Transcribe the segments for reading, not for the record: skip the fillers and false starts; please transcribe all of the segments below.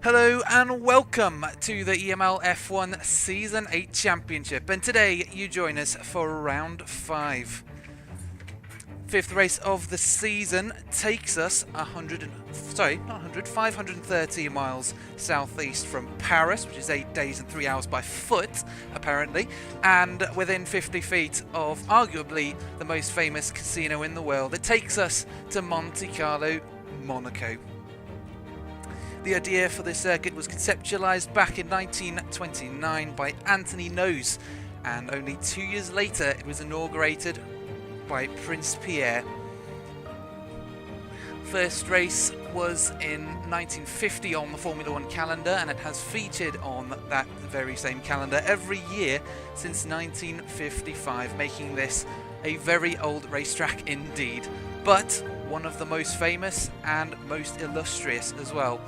Hello and welcome to the EML F1 Season 8 Championship, and today you join us for round 5. Fifth race of the season takes us 530 miles southeast from Paris, which is 8 days and 3 hours by foot, apparently, and within 50 feet of arguably the most famous casino in the world. It takes us to Monte Carlo, Monaco. The idea for this circuit was conceptualized back in 1929 by Anthony Nose, and only 2 years later it was inaugurated by Prince Pierre. First race was in 1950 on the Formula 1 calendar, and it has featured on that very same calendar every year since 1955, making this a very old racetrack indeed, but one of the most famous and most illustrious as well.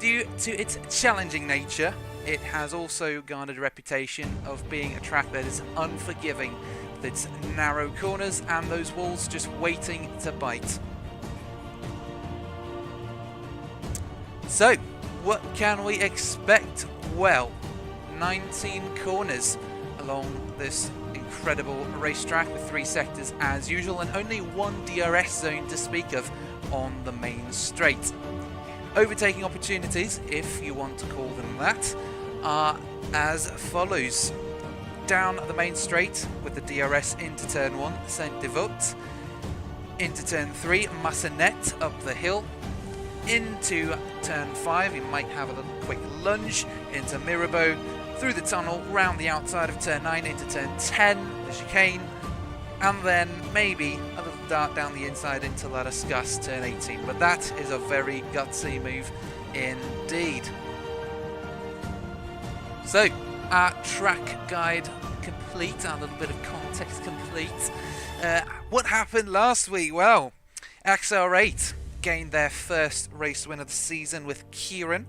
Due to its challenging nature, it has also garnered a reputation of being a track that is unforgiving, with its narrow corners and those walls just waiting to bite. So, what can we expect? Well, 19 corners along this incredible racetrack with 3 sectors as usual, and only 1 DRS zone to speak of on the main straight. Overtaking opportunities, if you want to call them that, are as follows. Down the main straight with the DRS into turn 1, Saint-Devote. Into turn 3, Massenet up the hill. Into turn 5, you might have a little quick lunge into Mirabeau. Through the tunnel, round the outside of turn 9 into turn 10, the chicane. And then maybe a little dart down the inside into La Discuss, turn 18. But that is a very gutsy move indeed. So, our track guide complete, our little bit of context complete. What happened last week? Well, XR8 gained their first race win of the season with Kieran.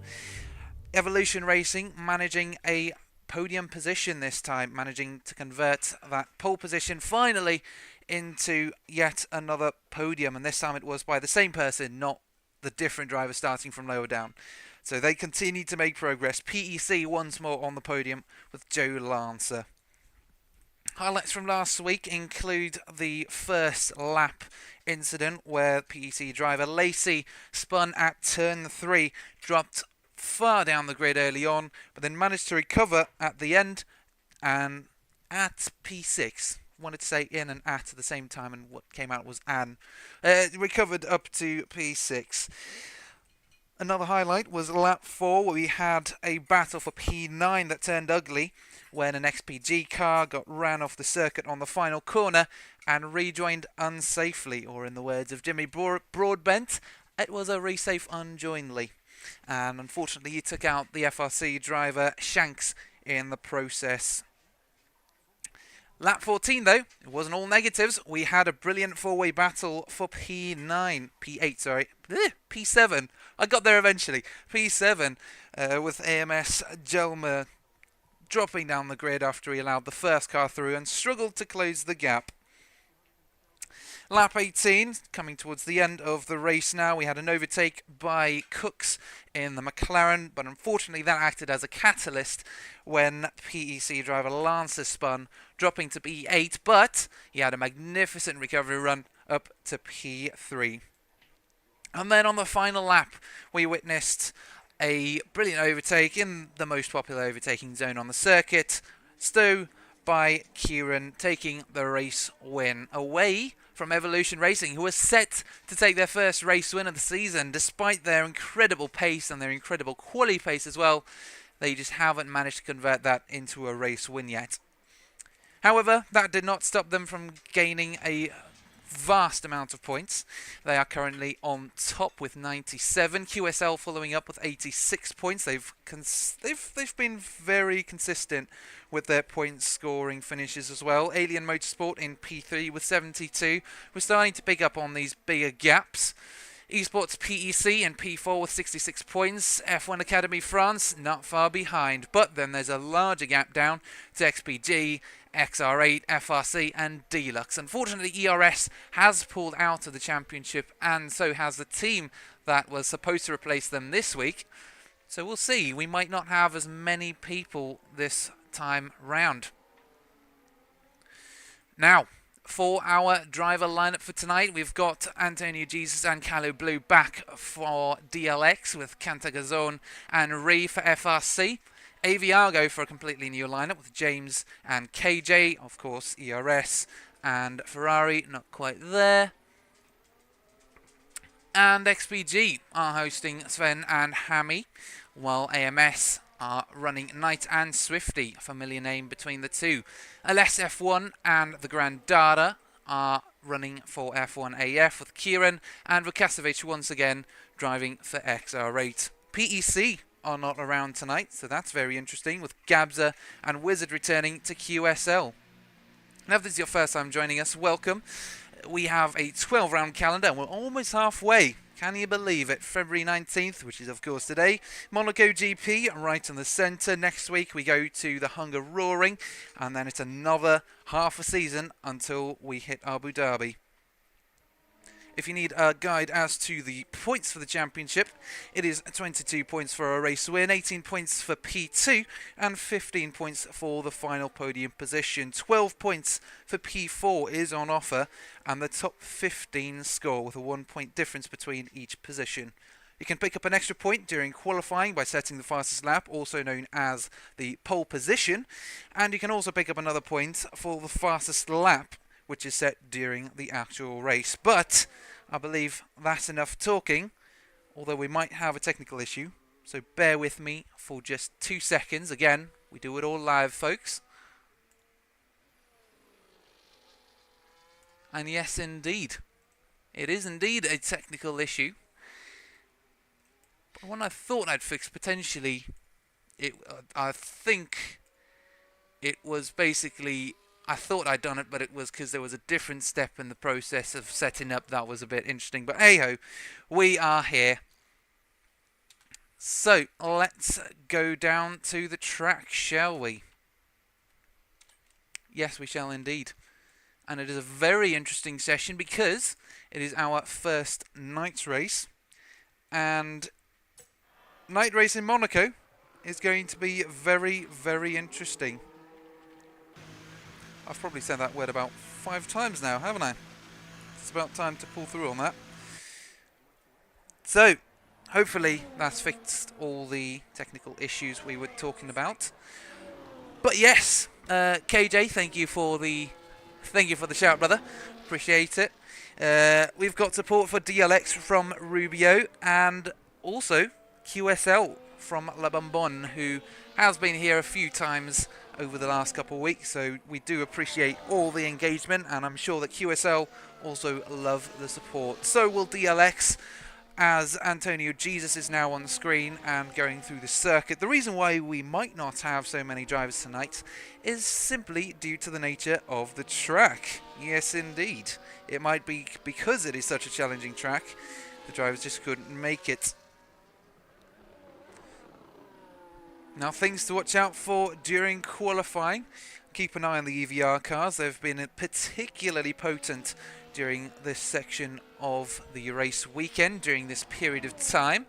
Evolution Racing managing a podium position this time, managing to convert that pole position finally into yet another podium, and this time it was by the same person, not the different driver starting from lower down. So they continue to make progress. PEC once more on the podium with Joe Lancer. Highlights from last week include the first lap incident where PEC driver Lacey spun at turn 3, dropped far down the grid early on, but then managed to recover at the end and at P6. Wanted to say in and at the same time, and what came out was an. Recovered up to P6. Another highlight was lap 4, where we had a battle for P9 that turned ugly when an XPG car got ran off the circuit on the final corner and rejoined unsafely, or in the words of Jimmy Broadbent, it was a resafe unjoinedly. And unfortunately he took out the FRC driver Shanks in the process. Lap 14 though, it wasn't all negatives. We had a brilliant 4-way battle for P7. I got there eventually. P7 with AMS Jelmer dropping down the grid after he allowed the first car through and struggled to close the gap. Lap 18, coming towards the end of the race now, we had an overtake by Cooks in the McLaren, but unfortunately that acted as a catalyst when PEC driver Lancer spun, dropping to P8, but he had a magnificent recovery run up to P3. And then on the final lap, we witnessed a brilliant overtake in the most popular overtaking zone on the circuit. Stowe by Kieran taking the race win away from Evolution Racing, who was set to take their first race win of the season. Despite their incredible pace and their incredible quali pace as well, they just haven't managed to convert that into a race win yet. However, that did not stop them from gaining a vast amount of points. They are currently on top with 97. QSL following up with 86 points. They've been very consistent with their point scoring finishes as well. Alien Motorsport in P3 with 72. We're starting to pick up on these bigger gaps. Esports PEC in P4 with 66 points. F1 Academy France not far behind, but then there's a larger gap down to XPG, XR8, FRC and Deluxe. Unfortunately, ERS has pulled out of the championship, and so has the team that was supposed to replace them this week. So we'll see. We might not have as many people this time round. Now, for our driver lineup for tonight, we've got Antonio Jesus and Calais Blue back for DLX with Cantagazon and Ree for FRC. AVR go for a completely new lineup with James and KJ, of course, ERS, and Ferrari, not quite there. And XPG are hosting Sven and Hammy, while AMS are running Knight and Swifty, a familiar name between the two. LS F1 and the Grandada are running for F1 AF with Kieran and Vukasovic once again driving for XR8. PEC are not around tonight, so that's very interesting, with Gabza and Wizard returning to QSL. Now, if this is your first time joining us, welcome. We have a 12-round calendar, and we're almost halfway. Can you believe it? February 19th, which is, of course, today. Monaco GP, right in the centre. Next week, we go to the Hunger Roaring, and then it's another half a season until we hit Abu Dhabi. If you need a guide as to the points for the championship, it is 22 points for a race win, 18 points for P2, and 15 points for the final podium position. 12 points for P4 is on offer, and the top 15 score with a 1 point difference between each position. You can pick up an extra point during qualifying by setting the fastest lap, also known as the pole position, and you can also pick up another point for the fastest lap, which is set during the actual race. But I believe that's enough talking, although we might have a technical issue, so bear with me for just 2 seconds. Again, we do it all live, folks. And yes, indeed, it is indeed a technical issue. But when I thought I'd fix potentially, I think it was basically, I thought I'd done it, but it was because there was a different step in the process of setting up that was a bit interesting. But hey-ho, we are here. So, let's go down to the track, shall we? Yes, we shall indeed. And it is a very interesting session because it is our first night race. And night race in Monaco is going to be very, very interesting. I've probably said that word about 5 times now, haven't I? It's about time to pull through on that. So, hopefully that's fixed all the technical issues we were talking about. But yes, KJ, thank you for the shout, brother. Appreciate it. We've got support for DLX from Rubio and also QSL from La Bonbonne, who has been here a few times over the last couple of weeks, so we do appreciate all the engagement, and I'm sure that QSL also love the support. So will DLX, as Antonio Jesus is now on the screen and going through the circuit. The reason why we might not have so many drivers tonight is simply due to the nature of the track. Yes, indeed. It might be because it is such a challenging track, the drivers just couldn't make it. Now, things to watch out for during qualifying. Keep an eye on the EVR cars. They've been particularly potent during this section of the race weekend, during this period of time.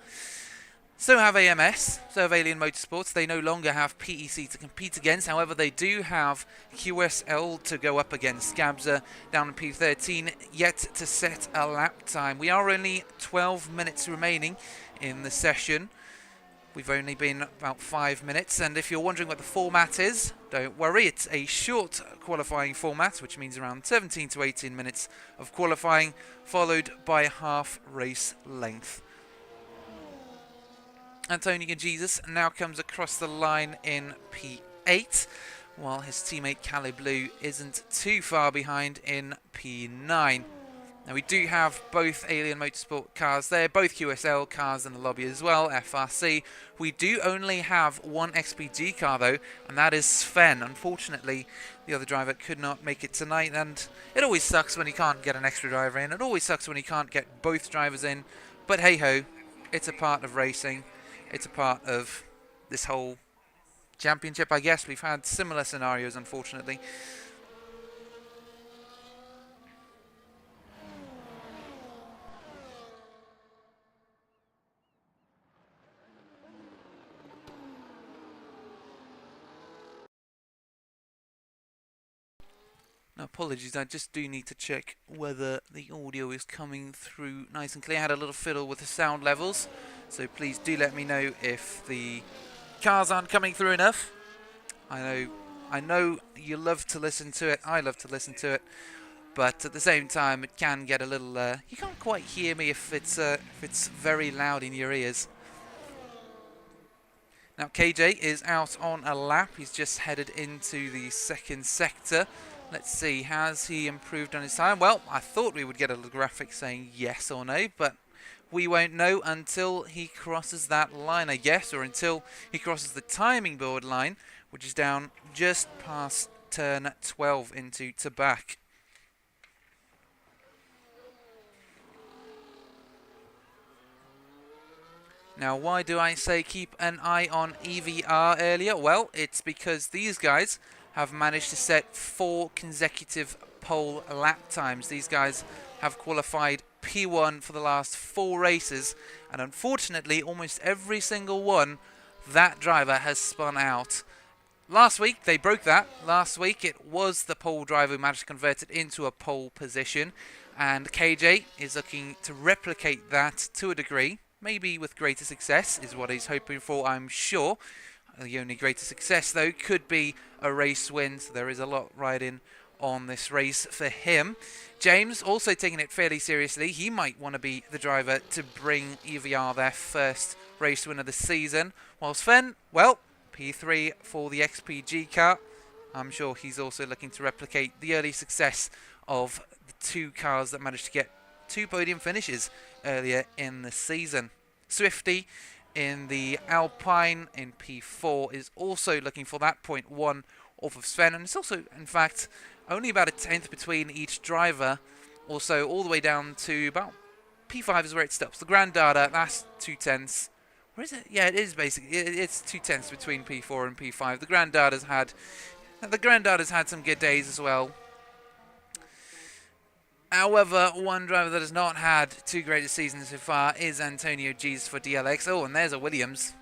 So have AMS, so have Alien Motorsports. They no longer have PEC to compete against. However, they do have QSL to go up against. Gabza down in P13, yet to set a lap time. We are only 12 minutes remaining in the session. We've only been about 5 minutes, and if you're wondering what the format is, don't worry, it's a short qualifying format, which means around 17 to 18 minutes of qualifying, followed by half race length. Antonio Jesus now comes across the line in P8, while his teammate Calais Blue isn't too far behind in P9. Now, we do have both Alien Motorsport cars there, both QSL cars in the lobby as well, FRC. We do only have one XPG car, though, and that is Sven. Unfortunately, the other driver could not make it tonight, and it always sucks when you can't get an extra driver in. It always sucks when you can't get both drivers in, but hey-ho, it's a part of racing. It's a part of this whole championship, I guess. We've had similar scenarios, unfortunately. Apologies, I just do need to check whether the audio is coming through nice and clear. I had a little fiddle with the sound levels, so please do let me know if the cars aren't coming through enough. I know you love to listen to it, I love to listen to it, but at the same time it can get a little, you can't quite hear me if it's very loud in your ears. Now KJ is out on a lap, he's just headed into the second sector. Let's see, has he improved on his time? Well, I thought we would get a little graphic saying yes or no, but we won't know until he crosses that line, I guess, or until he crosses the timing board line, which is down just past turn 12 into Tabak. Now, why do I say keep an eye on EVR earlier? Well, it's because these guys have managed to set 4 consecutive pole lap times. These guys have qualified P1 for the last 4 races, and unfortunately, almost every single one, that driver has spun out. Last week, they broke that. Last week, it was the pole driver who managed to convert it into a pole position, and KJ is looking to replicate that to a degree. Maybe with greater success is what he's hoping for, I'm sure. The only greater success, though, could be a race win. So there is a lot riding on this race for him. James also taking it fairly seriously. He might want to be the driver to bring EVR their first race win of the season. While Sven, well, P3 for the XPG car. I'm sure he's also looking to replicate the early success of the 2 cars that managed to get 2 podium finishes earlier in the season. Swifty in the Alpine in P4 is also looking for that 0.1 off of Sven, and it's also, in fact, only about a 10th between each driver, also all the way down to about P5 is where it stops. The Grand Data, that's 2 tenths. Where is it? Yeah, it is basically, it's 2 tenths between P4 and P5. The Grand Data's had some good days as well. However, one driver that has not had too great a season so far is Antonio G's for DLX. Oh, and there's a Williams.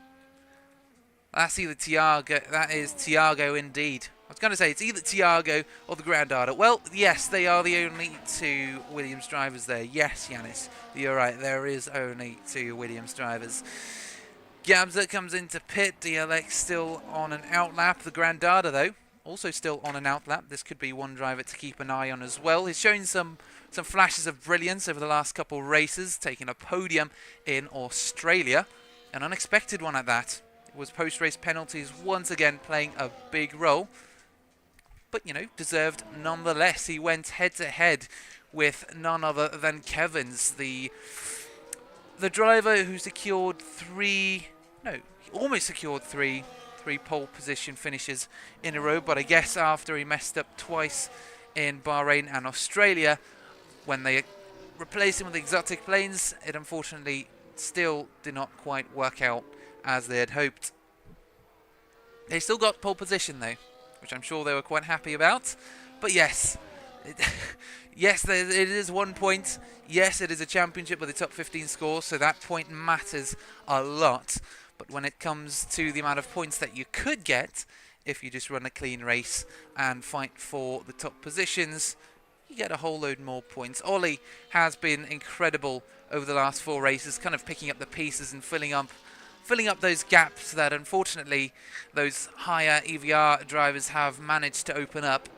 That's either Tiago. That is Tiago indeed. I was going to say it's either Tiago or the Grand Data. Well, yes, they are the only 2 Williams drivers there. Yes, Yanis, you're right. There is only 2 Williams drivers. Gabza comes into pit. DLX still on an outlap. The Grand Data, though, also still on an outlap. This could be one driver to keep an eye on as well. He's shown some flashes of brilliance over the last couple of races, taking a podium in Australia. An unexpected one at that. It was post-race penalties once again playing a big role. But, you know, deserved nonetheless. He went head-to-head with none other than Kevin's, the driver who secured almost secured three pole position finishes in a row, but I guess after he messed up twice in Bahrain and Australia, when they replaced him with exotic planes, it unfortunately still did not quite work out as they had hoped. They still got pole position though, which I'm sure they were quite happy about. But yes, yes, it is 1 point. Yes, it is a championship with a top 15 score, so that point matters a lot. But when it comes to the amount of points that you could get if you just run a clean race and fight for the top positions, you get a whole load more points. Ollie has been incredible over the last 4 races, kind of picking up the pieces and filling up those gaps that unfortunately those higher EVR drivers have managed to open up.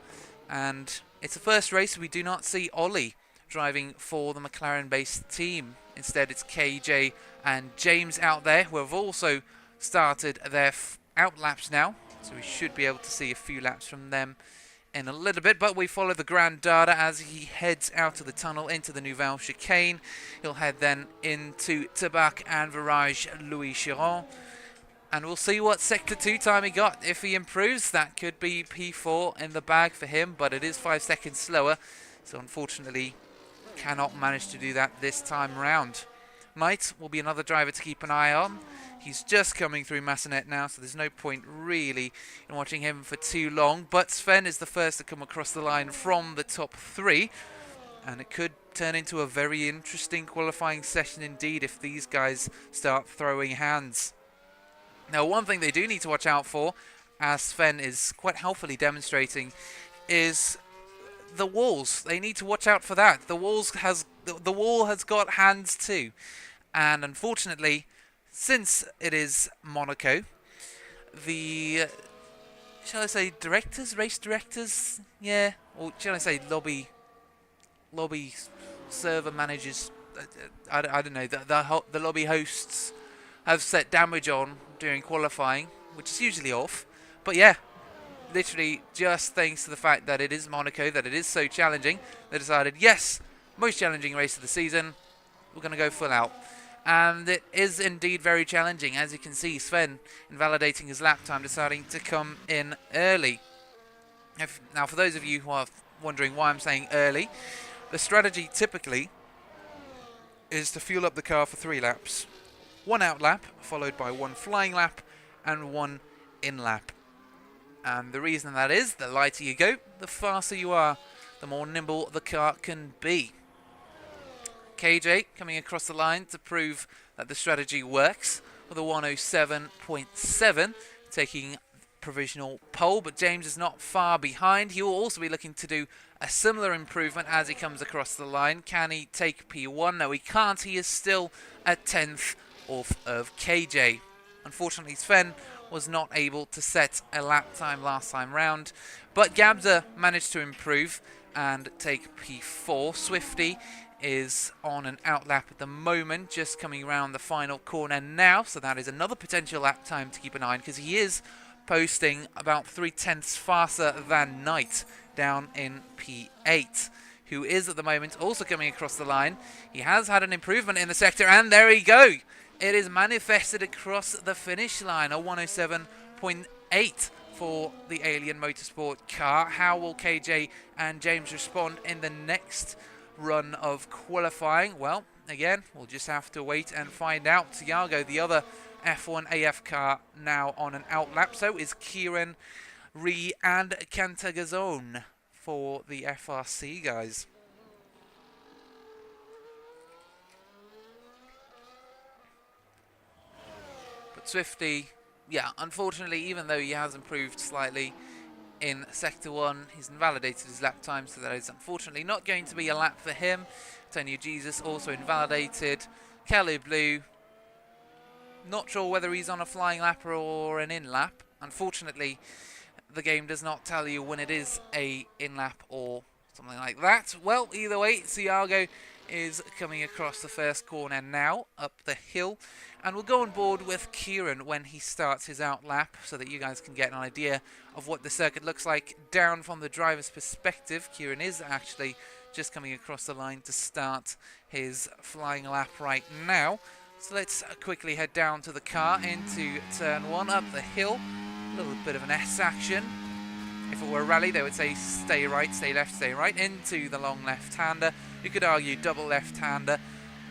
And it's the first race we do not see Ollie driving for the McLaren-based team. Instead, it's KJ and James out there, who have also started their out laps now. So we should be able to see a few laps from them in a little bit. But we follow the Grand Data as he heads out of the tunnel into the Nouvelle Chicane. He'll head then into Tabak and Virage Louis Chiron. And we'll see what Sector 2 time he got. If he improves, that could be P4 in the bag for him, but it is 5 seconds slower. So unfortunately, cannot manage to do that this time round. Knight will be another driver to keep an eye on. He's just coming through Massenet now, so there's no point really in watching him for too long. But Sven is the first to come across the line from the top 3. And it could turn into a very interesting qualifying session indeed if these guys start throwing hands. Now, one thing they do need to watch out for, as Sven is quite helpfully demonstrating, is the walls. They need to watch out for that. The wall has got hands too. And unfortunately, since it is Monaco, the, shall I say, race directors, yeah, or shall I say lobby server managers, I don't know, the lobby hosts have set damage on during qualifying, which is usually off. But yeah, literally just thanks to the fact that it is Monaco, that it is so challenging, they decided, yes, most challenging race of the season, we're going to go full out. And it is indeed very challenging. As you can see, Sven invalidating his lap time, deciding to come in early. Now, for those of you who are wondering why I'm saying early, the strategy typically is to fuel up the car for 3 laps. 1 out lap, followed by 1 flying lap, and 1 in lap. And the reason that is, the lighter you go, the faster you are, the more nimble the car can be. KJ coming across the line to prove that the strategy works with a 107.7, taking provisional pole, but James is not far behind. He will also be looking to do a similar improvement as he comes across the line. Can he take P1? No, he can't. He is still a 10th off of KJ. Unfortunately, Sven was not able to set a lap time last time round, but Gabza managed to improve and take P4. Swifty is on an out lap at the moment, just coming around the final corner now, so that is another potential lap time to keep an eye on, because he is posting about 3/10 faster than Knight down in P8, who is at the moment also coming across the line. He has had an improvement in the sector, and there we go. It is manifested across the finish line, a 107.8 for the Alien Motorsport car. How will KJ and James respond in the next run of qualifying? Well, again, we'll just have to wait and find out. Thiago, the other F1 AF car, now on an out lap. So is Kieran, Ree and Cantagazone for the FRC guys. But Swifty, yeah, unfortunately, even though he has improved slightly in Sector 1, he's invalidated his lap time, so that is unfortunately not going to be a lap for him. Antonio Jesus also invalidated. Kelly Blue, not sure whether he's on a flying lap or an in-lap. Unfortunately, the game does not tell you when it is a in-lap or something like that. Well, either way, Thiago is coming across the first corner now, up the hill. And we'll go on board with Kieran when he starts his out lap, so that you guys can get an idea of what the circuit looks like down from the driver's perspective. Kieran is actually just coming across the line to start his flying lap right now. So let's quickly head down to the car into turn 1, up the hill. A little bit of an S action. If it were a rally, they would say stay right, stay left, stay right, into the long left-hander. You could argue double left-hander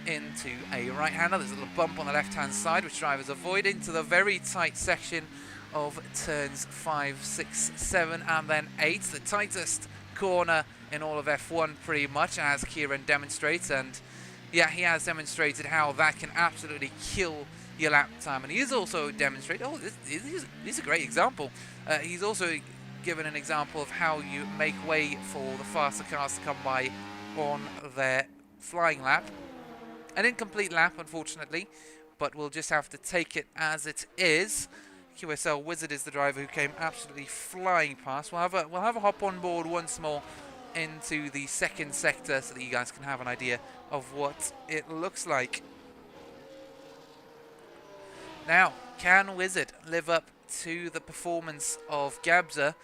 into a right-hander. There's a little bump on the left-hand side, which drivers avoid, into the very tight section of turns 5, 6, 7, and then 8. The tightest corner in all of F1, pretty much, as Kieran demonstrates. And yeah, he has demonstrated how that can absolutely kill your lap time. And he's also demonstrated, this is a great example. He's also given an example of how you make way for the faster cars to come by on their flying lap. An incomplete lap, unfortunately, but we'll just have to take it as it is. QSL Wizard is the driver who came absolutely flying past. We'll have a hop on board once more into the second sector, so that you guys can have an idea of what it looks like. Now, can Wizard live up to the performance of Gabza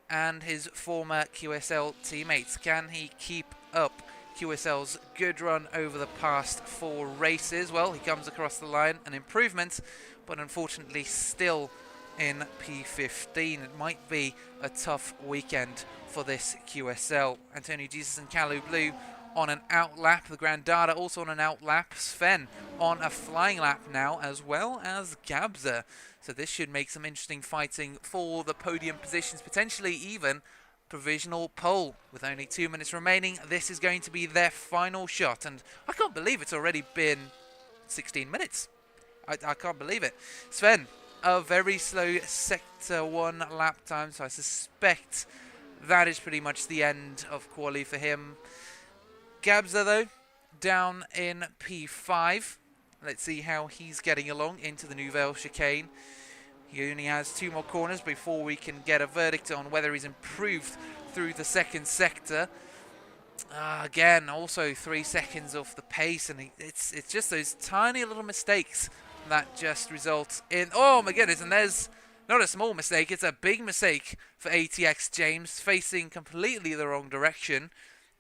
and his former QSL teammates? Can he keep up QSL's good run over the past 4 races? Well, he comes across the line, an improvement, but unfortunately still in P15. It might be a tough weekend for this QSL. Antonio Jesus and Kalu Blue on an out lap. The Grandada also on an out lap. Sven on a flying lap now, as well as Gabza. So this should make some interesting fighting for the podium positions, potentially even provisional pole. With only 2 minutes remaining, this is going to be their final shot, and I can't believe it's already been 16 minutes. I can't believe it. Sven, a very slow Sector 1 lap time, so I suspect that is pretty much the end of quali for him. Gabza, though, down in P5. Let's see how he's getting along into the Nouvelle Chicane. He only has 2 more corners before we can get a verdict on whether he's improved through the second sector. Again, also 3 seconds off the pace, and it's just those tiny little mistakes that just result in... Oh my goodness, and there's not a small mistake, it's a big mistake for ATX James, facing completely the wrong direction,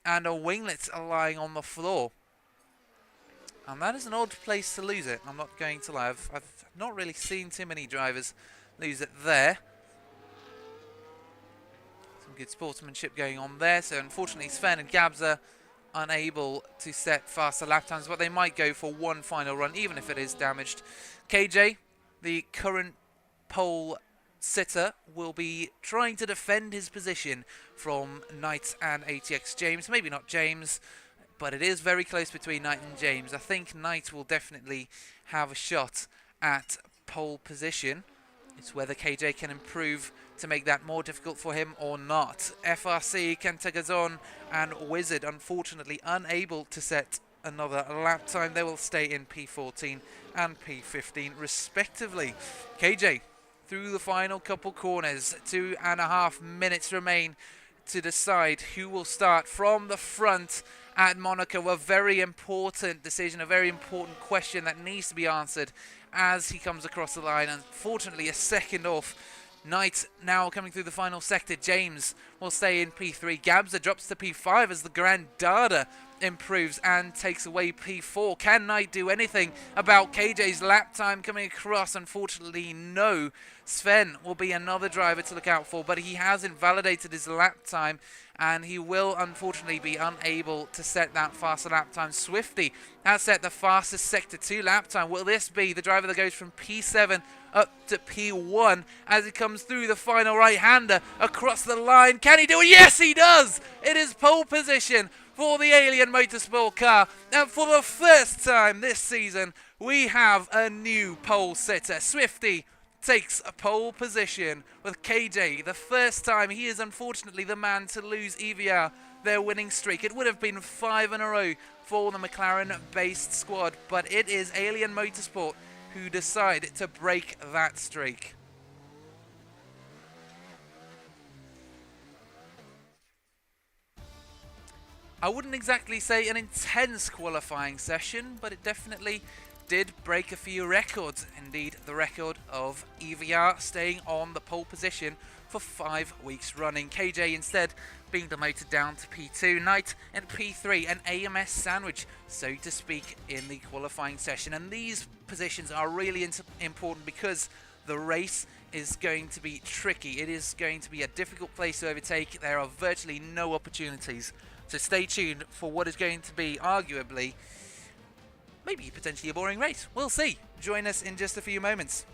and a winglet lying on the floor. And that is an odd place to lose it, I'm not going to lie. I've not really seen too many drivers lose it there. Some good sportsmanship going on there. So unfortunately Sven and Gabza unable to set faster lap times, but they might go for one final run, even if it is damaged. KJ, the current pole sitter, will be trying to defend his position from Knight and ATX James. Maybe not James, but it is very close between Knight and James. I think Knight will definitely have a shot at pole position. It's whether KJ can improve to make that more difficult for him or not. FRC, Kentagazon and Wizard, unfortunately unable to set another lap time. They will stay in P14 and P15 respectively. KJ through the final couple corners. 2.5 minutes remain to decide who will start from the front at Monaco. A very important decision, a very important question that needs to be answered as he comes across the line. Unfortunately, a second off. Knight now coming through the final sector. James will stay in P3. Gabza drops to P5 as the Grand Dada improves and takes away P4. Can Knight do anything about KJ's lap time coming across? Unfortunately, no. Sven will be another driver to look out for, but he has invalidated his lap time, and he will unfortunately be unable to set that faster lap time. Swifty has set the fastest Sector 2 lap time. Will this be the driver that goes from P7 up to P1 as he comes through the final right-hander across the line? Can he do it? Yes, he does! It is pole position for the Alien Motorsport car, and for the first time this season, we have a new pole sitter. Swifty takes a pole position with KJ. The first time he is unfortunately the man to lose EVR their winning streak. It would have been 5 in a row for the McLaren-based squad, but it is Alien Motorsport who decide to break that streak. I wouldn't exactly say an intense qualifying session, but it definitely did break a few records. Indeed, the record of EVR staying on the pole position for 5 weeks running. KJ instead being demoted down to P2. Knight in P3, an AMS sandwich, so to speak, in the qualifying session. And these positions are really important because the race is going to be tricky. It is going to be a difficult place to overtake. There are virtually no opportunities. So stay tuned for what is going to be arguably maybe potentially a boring race. We'll see. Join us in just a few moments.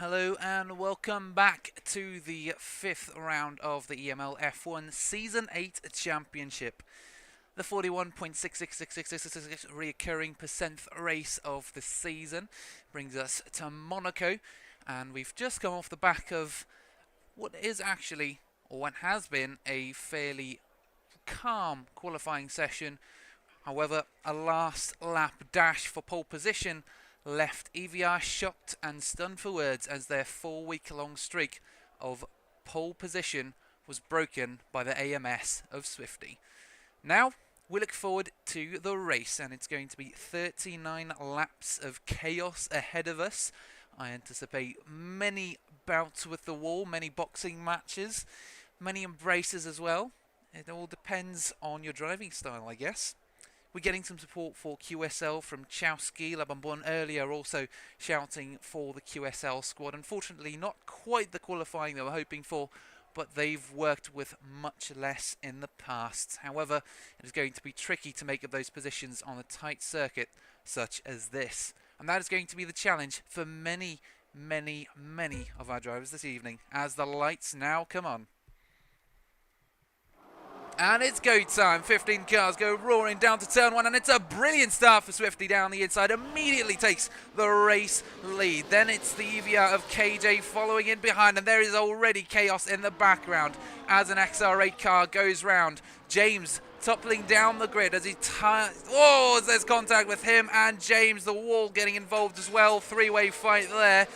Hello and welcome back to the 5th round of the EML F1 Season 8 Championship. The 41.66666 reoccurring percent race of the season brings us to Monaco, and we've just come off the back of what is actually, or what has been, a fairly calm qualifying session. However, a last lap dash for pole position left EVR shocked and stunned for words as their 4-week-long streak of pole position was broken by the AMS of Swifty. Now, we look forward to the race, and it's going to be 39 laps of chaos ahead of us. I anticipate many bouts with the wall, many boxing matches, many embraces as well. It all depends on your driving style, I guess. We're getting some support for QSL from Chowski, Labambon earlier, also shouting for the QSL squad. Unfortunately, not quite the qualifying they were hoping for, but they've worked with much less in the past. However, it is going to be tricky to make up those positions on a tight circuit such as this. And that is going to be the challenge for many, many, many of our drivers this evening, as the lights now come on. And it's go time. 15 cars go roaring down to turn 1, and it's a brilliant start for Swifty down the inside. Immediately takes the race lead. Then it's the EVR of KJ following in behind, and there is already chaos in the background as an XR8 car goes round. James toppling down the grid as he there's contact with him and James. The wall getting involved as well. Three-way fight there.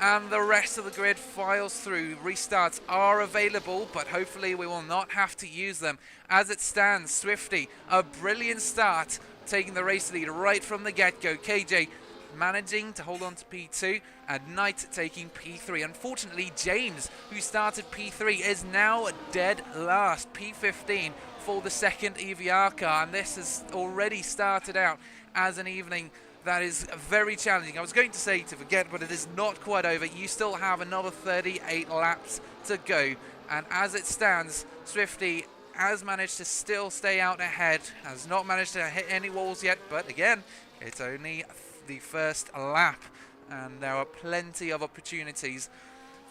And the rest of the grid files through. Restarts are available, but hopefully we will not have to use them. As it stands, Swifty, a brilliant start, taking the race lead right from the get-go. KJ managing to hold on to P2, and Knight taking P3. Unfortunately, James, who started P3, is now dead last, P15, for the second EVR car, and this has already started out as an evening that is very challenging. I was going to say to forget, but it is not quite over. You still have another 38 laps to go. And as it stands, Swifty has managed to still stay out ahead, has not managed to hit any walls yet, but again, it's only the first lap, and there are plenty of opportunities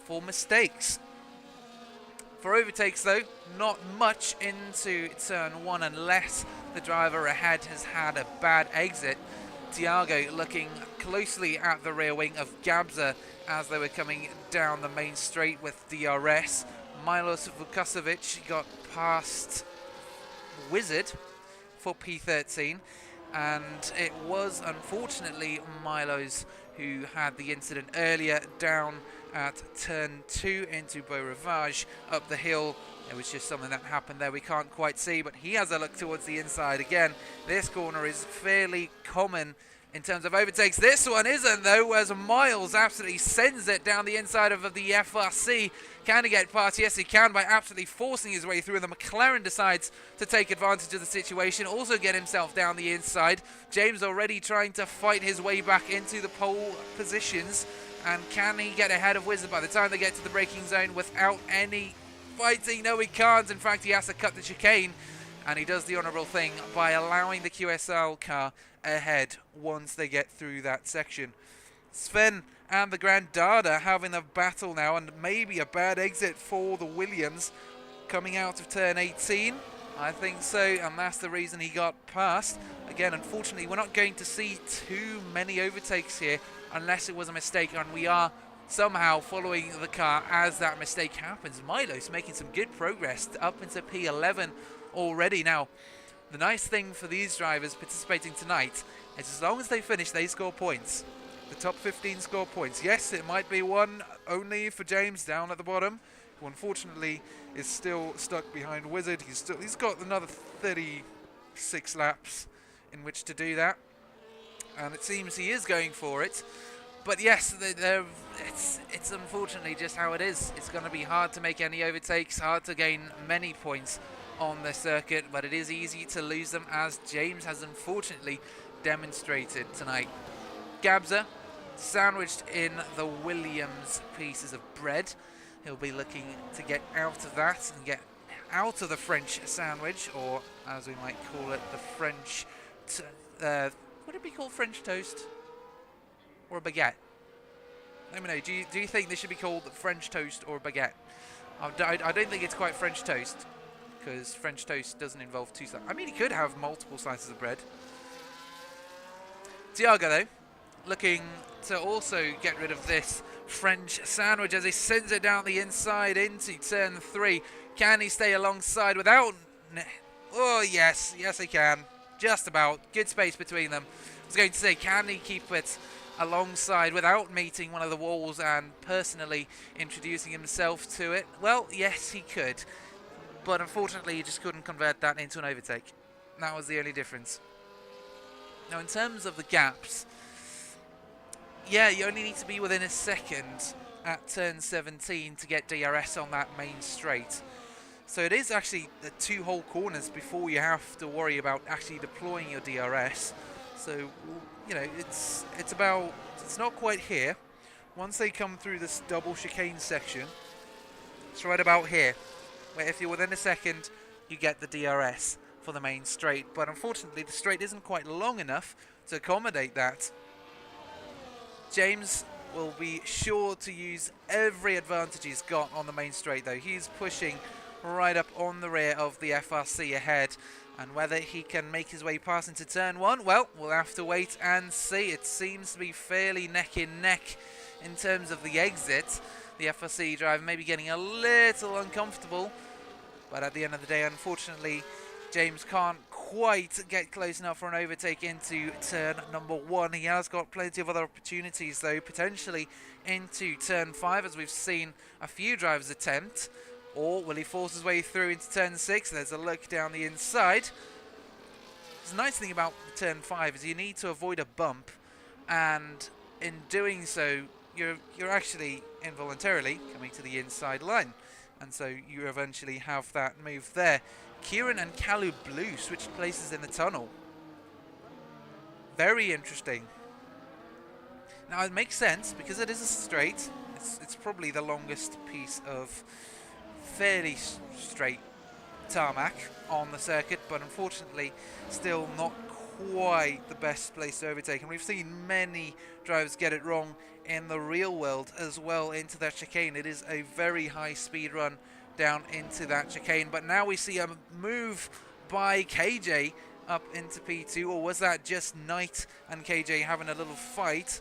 for mistakes. For overtakes though, not much into turn 1 unless the driver ahead has had a bad exit. Tiago looking closely at the rear wing of Gabza as they were coming down the main straight with DRS. Milos Vukasovic got past Wizard for P13, and it was unfortunately Milos who had the incident earlier down at turn 2 into Beau Rivage up the hill. It was just something that happened there we can't quite see, but he has a look towards the inside again. This corner is fairly common in terms of overtakes. This one isn't though, as Miles absolutely sends it down the inside of the FRC. Can he get past? Yes, he can, by absolutely forcing his way through, and the McLaren decides to take advantage of the situation, also get himself down the inside. James already trying to fight his way back into the pole positions, and can he get ahead of Wizard by the time they get to the braking zone without any fighting? No, he can't. In fact, he has to cut the chicane, and he does the honourable thing by allowing the QSL car ahead once they get through that section. Sven and the Grand Dada having a battle now, and maybe a bad exit for the Williams coming out of turn 18. I think so, and that's the reason he got past. Again, unfortunately, we're not going to see too many overtakes here unless it was a mistake, and we are somehow following the car as that mistake happens. Milos making some good progress up into P11 already. Now, the nice thing for these drivers participating tonight is as long as they finish, they score points. The top 15 score points. Yes, it might be one only for James down at the bottom, who unfortunately is still stuck behind Wizard. He's got another 36 laps in which to do that, and it seems he is going for it. But yes, it's unfortunately just how it is. It's going to be hard to make any overtakes, hard to gain many points on the circuit, but it is easy to lose them, as James has unfortunately demonstrated tonight. Gabza sandwiched in the Williams pieces of bread. He'll be looking to get out of that and get out of the French sandwich, or as we might call it, the French would it be called French toast or a baguette? Let me know. Do you think this should be called French toast or baguette? I don't think it's quite French toast, because French toast doesn't involve two slices. I mean, you could have multiple slices of bread. Tiago, though, looking to also get rid of this French sandwich as he sends it down the inside into turn 3. Can he stay alongside without... Oh, yes. Yes, he can. Just about. Good space between them. I was going to say, can he keep it alongside without meeting one of the walls and personally introducing himself to it? Well, yes, he could. But unfortunately, he just couldn't convert that into an overtake. That was the only difference. Now, in terms of the gaps, yeah, you only need to be within a second at turn 17 to get DRS on that main straight. So it is actually the 2 whole corners before you have to worry about actually deploying your DRS. So, you know, it's not quite here. Once they come through this double chicane section, it's right about here, where if you're within a second, you get the DRS for the main straight. But unfortunately, the straight isn't quite long enough to accommodate that. James will be sure to use every advantage he's got on the main straight, though. He's pushing right up on the rear of the FRC ahead, and whether he can make his way past into turn 1, well, we'll have to wait and see. It seems to be fairly neck in neck in terms of the exit. The FRC driver may be getting a little uncomfortable, but at the end of the day, unfortunately, James can't quite get close enough for an overtake into turn number 1. He has got plenty of other opportunities, though, potentially into turn 5, as we've seen a few drivers attempt. Or will he force his way through into turn 6? There's a look down the inside. The nice thing about turn 5 is you need to avoid a bump, and in doing so, you're actually involuntarily coming to the inside line, and so you eventually have that move there. Kieran and Kalu Blue switched places in the tunnel. Very interesting. Now it makes sense because it is a straight. It's probably the longest piece of fairly straight tarmac on the circuit, but unfortunately still not quite the best place to overtake, and we've seen many drivers get it wrong in the real world as well into that chicane. It is a very high speed run down into that chicane, but now we see a move by KJ up into P2, or was that just Knight and KJ having a little fight?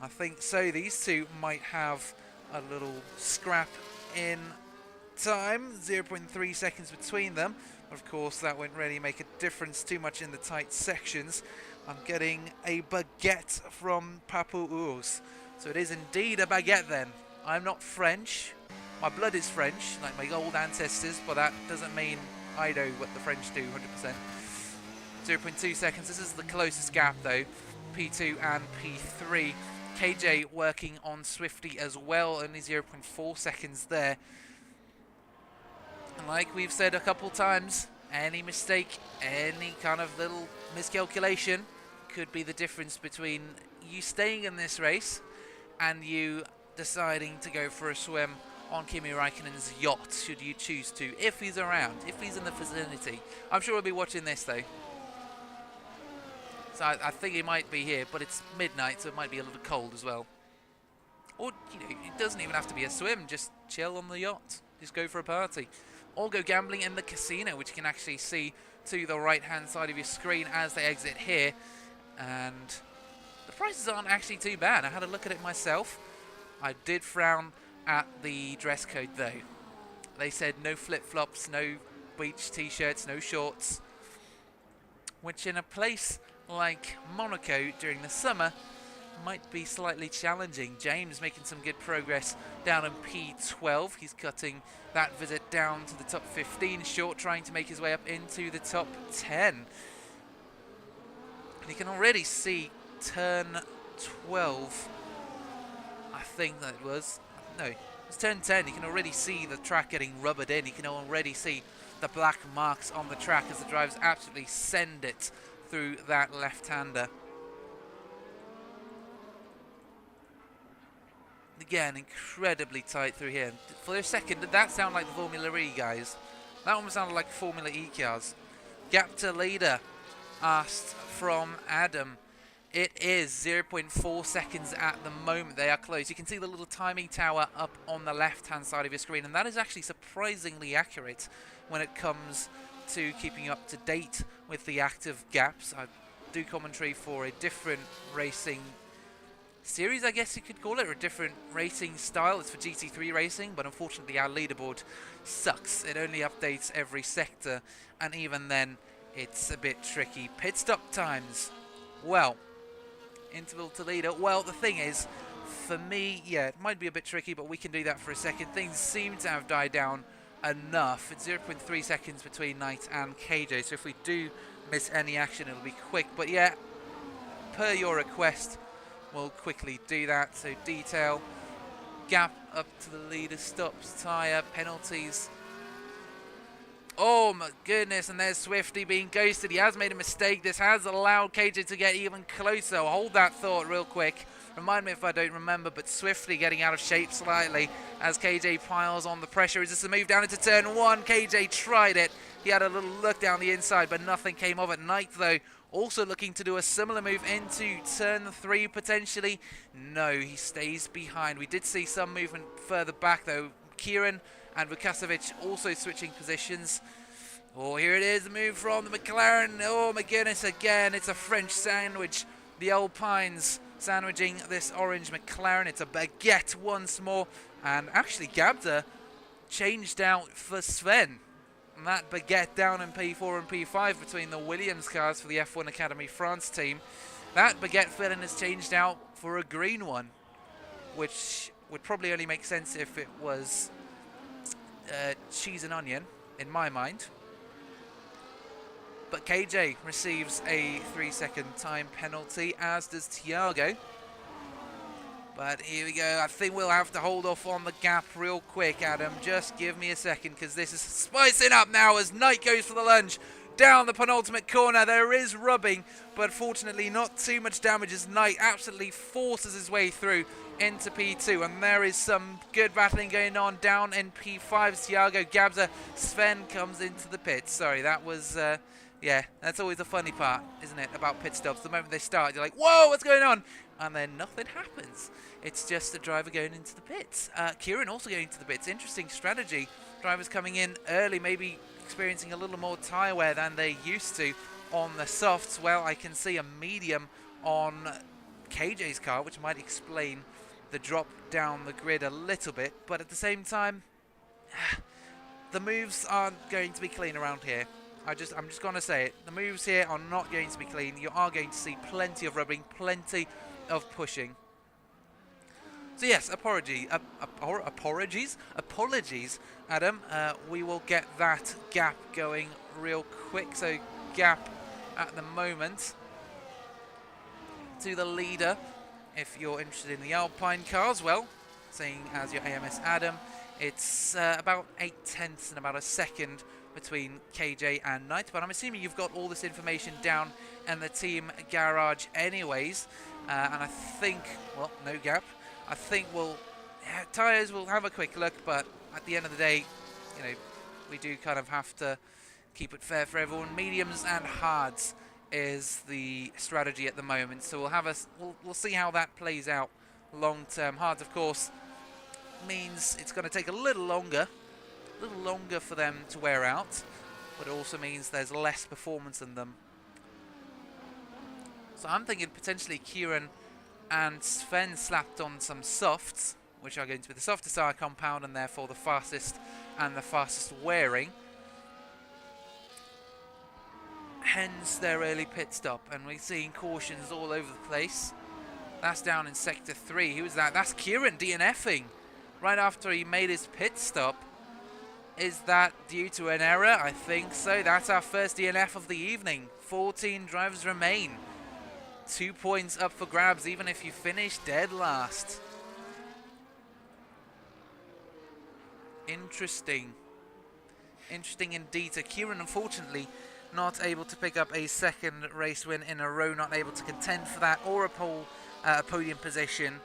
I think so. These two might have a little scrap in time. 0.3 seconds between them. Of course, that won't really make a difference too much in the tight sections. I'm getting a baguette from Papu Ours. So it is indeed a baguette then. I'm not French. My blood is French, like my old ancestors, but that doesn't mean I know what the French do 100%. 0.2 seconds. This is the closest gap though. P2 and P3. KJ working on Swifty as well, only 0.4 seconds there. And like we've said a couple times, any mistake, any kind of little miscalculation could be the difference between you staying in this race and you deciding to go for a swim on Kimi Raikkonen's yacht, should you choose to, if he's around, if he's in the vicinity. I'm sure we'll be watching this though. So I think he might be here, but it's midnight, so it might be a little cold as well. Or, you know, it doesn't even have to be a swim, just chill on the yacht. Just go for a party. Or go gambling in the casino, which you can actually see to the right-hand side of your screen as they exit here. And the prices aren't actually too bad. I had a look at it myself. I did frown at the dress code, though. They said no flip-flops, no beach t-shirts, no shorts. Which in a place like Monaco during the summer might be slightly challenging. James making some good progress down in P12. He's cutting that visit down to the top 15 short, trying to make his way up into the top 10. And you can already see turn 12, I think that it was. No, it's turn 10. You can already see the track getting rubbered in. You can already see the black marks on the track as the drivers absolutely send it through that left-hander. Again, incredibly tight through here. For a second, did that sound like the Formula E, guys? That one sounded like Formula E cars. Gap to leader, asked from Adam It is 0.4 seconds at the moment. They are close. You can see the little timing tower up on the left-hand side of your screen, and that is actually surprisingly accurate when it comes to keeping up to date with the active gaps. I do commentary for a different racing series, I guess you could call it, or a different racing style. It's for GT3 racing, but unfortunately our leaderboard sucks. It only updates every sector, and even then it's a bit tricky. Pit stop times. Well, interval to leader. Well, the thing is, for me, yeah, it might be a bit tricky, but we can do that for a second. Things seem to have died down enough. It's 0.3 seconds between Knight and KJ, so if we do miss any action, it'll be quick. But yeah, per your request, we'll quickly do that. So detail, gap up to the leader, stops, tyre, penalties. Oh my goodness, and there's Swifty being ghosted. He has made a mistake. This has allowed KJ to get even closer. Hold that thought real quick. Remind me if I don't remember, but Swifty getting out of shape slightly as KJ piles on the pressure. Is this a move down into turn one? KJ tried it. He had a little look down the inside, but nothing came of it. Knight, though, also looking to do a similar move into turn three, potentially. No, he stays behind. We did see some movement further back, though. Kieran and Vukasovic also switching positions. Oh, here it is, the move from the McLaren. Oh my goodness, again, it's a French sandwich. The Alpines sandwiching this orange McLaren. It's a baguette once more. And actually, Gabda changed out for Sven. And that baguette down in P4 and P5 between the Williams cars for the F1 Academy France team. That baguette filling has changed out for a green one, which would probably only make sense if it was cheese and onion, in my mind. But KJ receives a 3-second time penalty, as does Thiago. But here we go. I think we'll have to hold off on the gap real quick, Adam. Just give me a second, because this is spicing up now as Knight goes for the lunge. Down the penultimate corner, there is rubbing, but fortunately not too much damage as Knight absolutely forces his way through into P2, and there is some good battling going on down in P5. Thiago, Gabza, Sven comes into the pits. Sorry, that was, yeah, that's always the funny part, isn't it, about pit stops. The moment they start, you're like, whoa, what's going on? And then nothing happens. It's just the driver going into the pits. Kieran also going into the pits. Interesting strategy. Drivers coming in early, maybe experiencing a little more tyre wear than they used to on the softs. Well, I can see a medium on KJ's car, which might explain the drop down the grid a little bit, but at the same time, the moves aren't going to be clean around here. I'm just going to say it. The moves here are not going to be clean. You are going to see plenty of rubbing, plenty of pushing. So yes, apologies, Adam. We will get that gap going real quick. So gap at the moment to the leader. If you're interested in the Alpine cars, well, seeing as your AMS Adam, it's about 8/10 and about a second between KJ and Knight. But I'm assuming you've got all this information down in the team garage anyways. And I think, well, no gap. I think tyres will have a quick look, but at the end of the day, you know, we do kind of have to keep it fair for everyone. Mediums and hards is the strategy at the moment, so we'll see how that plays out long term. Hards, of course, means it's going to take a little longer for them to wear out, but it also means there's less performance in them. So I'm thinking potentially Kieran and Sven slapped on some softs, which are going to be the softest tire compound and therefore the fastest and the fastest wearing. Hence their early pit stop, and we're seeing cautions all over the place. That's down in Sector 3. Who was that? That's Kieran DNFing right after he made his pit stop. Is that due to an error? I think so. That's our first DNF of the evening. 14 drivers remain. 2 points up for grabs, even if you finish dead last. Interesting. Interesting indeed. So Kieran, unfortunately, not able to pick up a second race win in a row, not able to contend for that or a podium position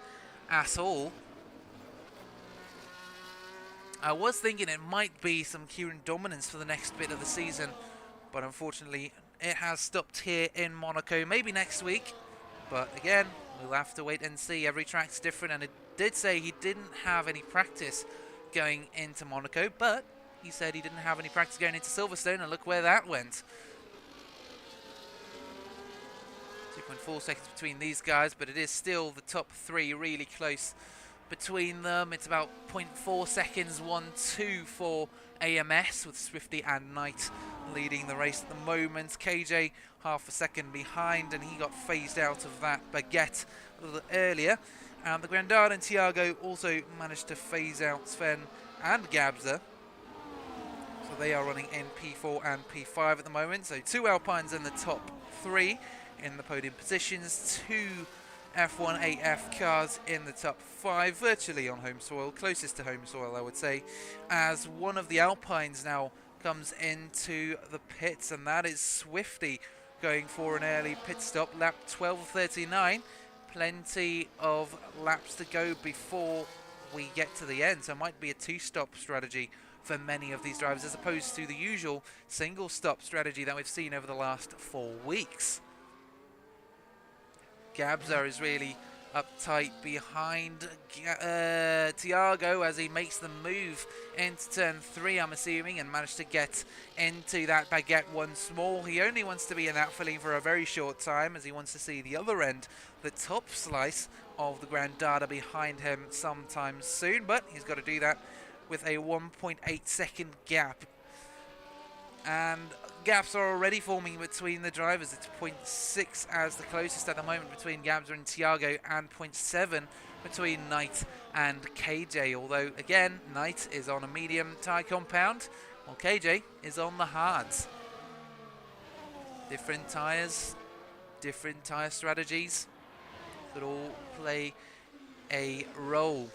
at all. I was thinking it might be some Kieran dominance for the next bit of the season, but unfortunately it has stopped here in Monaco. Maybe next week But again, we'll have to wait and see. Every track's different, and it did say he didn't have any practice going into Monaco, but he said he didn't have any practice going into Silverstone, and look where that went. 2.4 seconds between these guys, but it is still the top three really close between them. It's about 0.4 seconds, 1-2 for AMS, with Swifty and Knight leading the race at the moment. KJ half a second behind, and he got phased out of that baguette a little earlier. And the Grandard and Tiago also managed to phase out Sven and Gabza. So they are running in P4 and P5 at the moment. So 2 Alpines in the top 3 in the podium positions, 2 F1 AF cars in the top 5, virtually on home soil, closest to home soil I would say, as one of the Alpines now comes into the pits, and that is Swifty going for an early pit stop, lap 12:39. Plenty of laps to go before we get to the end, so it might be a 2-stop strategy for many of these drivers, as opposed to the usual single-stop strategy that we've seen over the last 4 weeks. Gabza is really uptight behind Tiago as he makes the move into turn 3, I'm assuming, and managed to get into that baguette once more. He only wants to be in that filling for a very short time, as he wants to see the other end, the top slice of the Grandada behind him sometime soon, but he's got to do that with a 1.8 second gap. And gaps are already forming between the drivers. It's 0.6 as the closest at the moment between Gabza and Tiago, and 0.7 between Knight and KJ. Although, again, Knight is on a medium tyre compound, while KJ is on the hards. Different tyres, different tyre strategies could all play a role.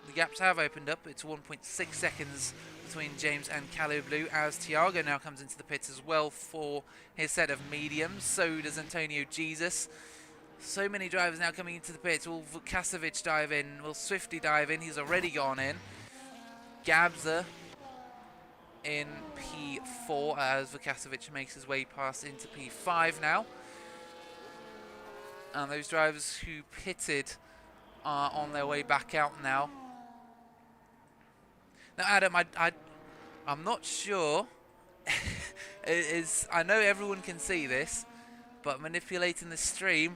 The gaps have opened up. It's 1.6 seconds between James and Calais Blue, as Tiago now comes into the pits as well for his set of mediums. So does Antonio Jesus. So many drivers now coming into the pits. Will Vukasovic dive in? Will Swifty dive in? He's already gone in. Gabza in P4 as Vukasovic makes his way past into P5 now. And those drivers who pitted are on their way back out now. Now, Adam, I'm not sure. I know everyone can see this, but manipulating the stream,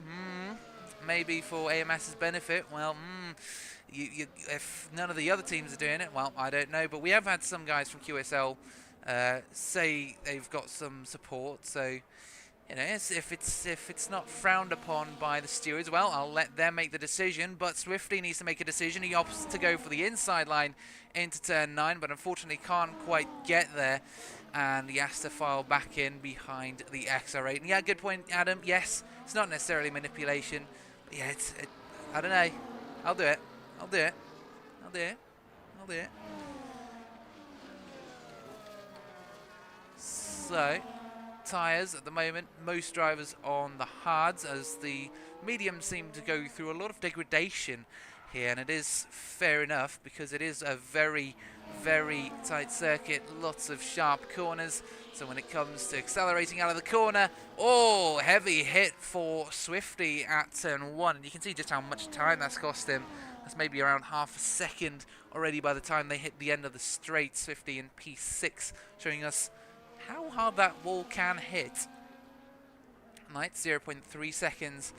maybe for AMS's benefit. Well, if none of the other teams are doing it, well, I don't know. But we have had some guys from QSL say they've got some support. So, you know, if it's not frowned upon by the stewards, well, I'll let them make the decision. But Swifty needs to make a decision. He opts to go for the inside line into turn 9, but unfortunately can't quite get there, and he has to file back in behind the XR8. And yeah, good point, Adam. Yes, it's not necessarily manipulation, but yeah, I don't know. I'll do it. I'll do it. I'll do it. I'll do it. So, tyres at the moment, most drivers on the hards, as the mediums seem to go through a lot of degradation here, and it is fair enough because it is a very, very tight circuit, lots of sharp corners. So when it comes to accelerating out of the corner, oh, heavy hit for Swifty at turn 1, and you can see just how much time that's cost him. That's maybe around half a second already by the time they hit the end of the straight. Swifty in P6, showing us how hard that wall can hit. Knight 0.3 seconds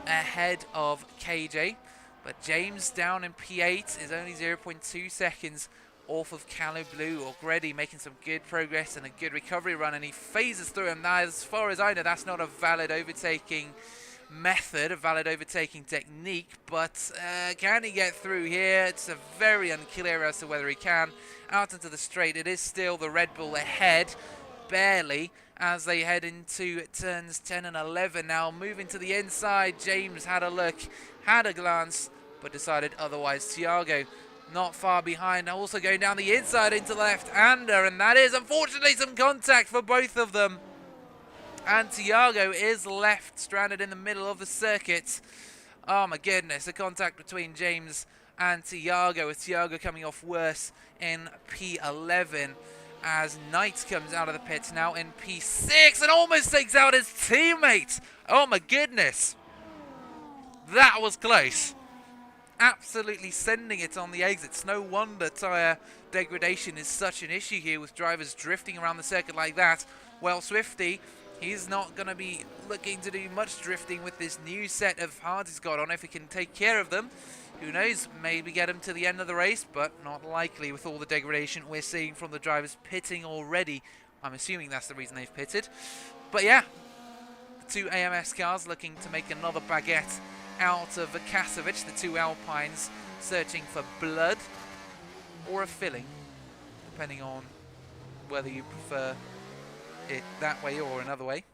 ahead of KJ, but James down in P8 is only 0.2 seconds off of Calais Blue, already making some good progress and a good recovery run, and he phases through him. Now, as far as I know, that's not a valid overtaking method, a valid overtaking technique, but can he get through here? It's a very unclear as to whether he can. Out into the straight, it is still the Red Bull ahead, barely, as they head into turns 10 and 11. Now moving to the inside, James had a look, had a glance, but decided otherwise. Tiago not far behind, now also going down the inside into left-hander, and that is unfortunately some contact for both of them. And Tiago is left stranded in the middle of the circuit. Oh my goodness, a contact between James and Tiago, with Tiago coming off worse in P11. as Knight comes out of the pits now in P6 and almost takes out his teammate. Oh my goodness. That was close. Absolutely sending it on the exits. No wonder tyre degradation is such an issue here with drivers drifting around the circuit like that. Well, Swifty, he's not going to be looking to do much drifting with this new set of hards he's got on. If he can take care of them, who knows, maybe get him to the end of the race, but not likely with all the degradation we're seeing from the drivers pitting already. I'm assuming that's the reason they've pitted. But yeah, the two AMS cars looking to make another baguette out of Vukasovic, the two Alpines searching for blood or a filling, depending on whether you prefer it that way or another way.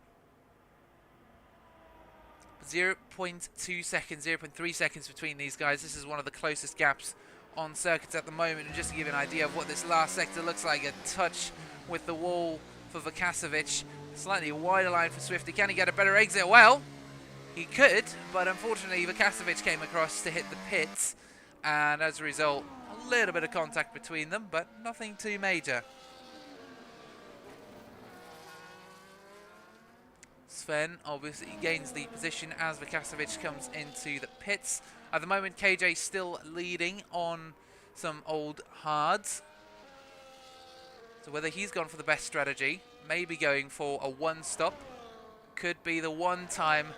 0.2 seconds, 0.3 seconds between these guys. This is one of the closest gaps on circuits at the moment. And just to give you an idea of what this last sector looks like, a touch with the wall for Vukasovic, slightly wider line for Swifty. Can he get a better exit? Well, he could, but unfortunately Vukasovic came across to hit the pits, and as a result, a little bit of contact between them, but nothing too major. Sven obviously gains the position as Vukasovic comes into the pits. At the moment, KJ still leading on some old hards. So whether he's gone for the best strategy, maybe going for a one-stop, could be the one time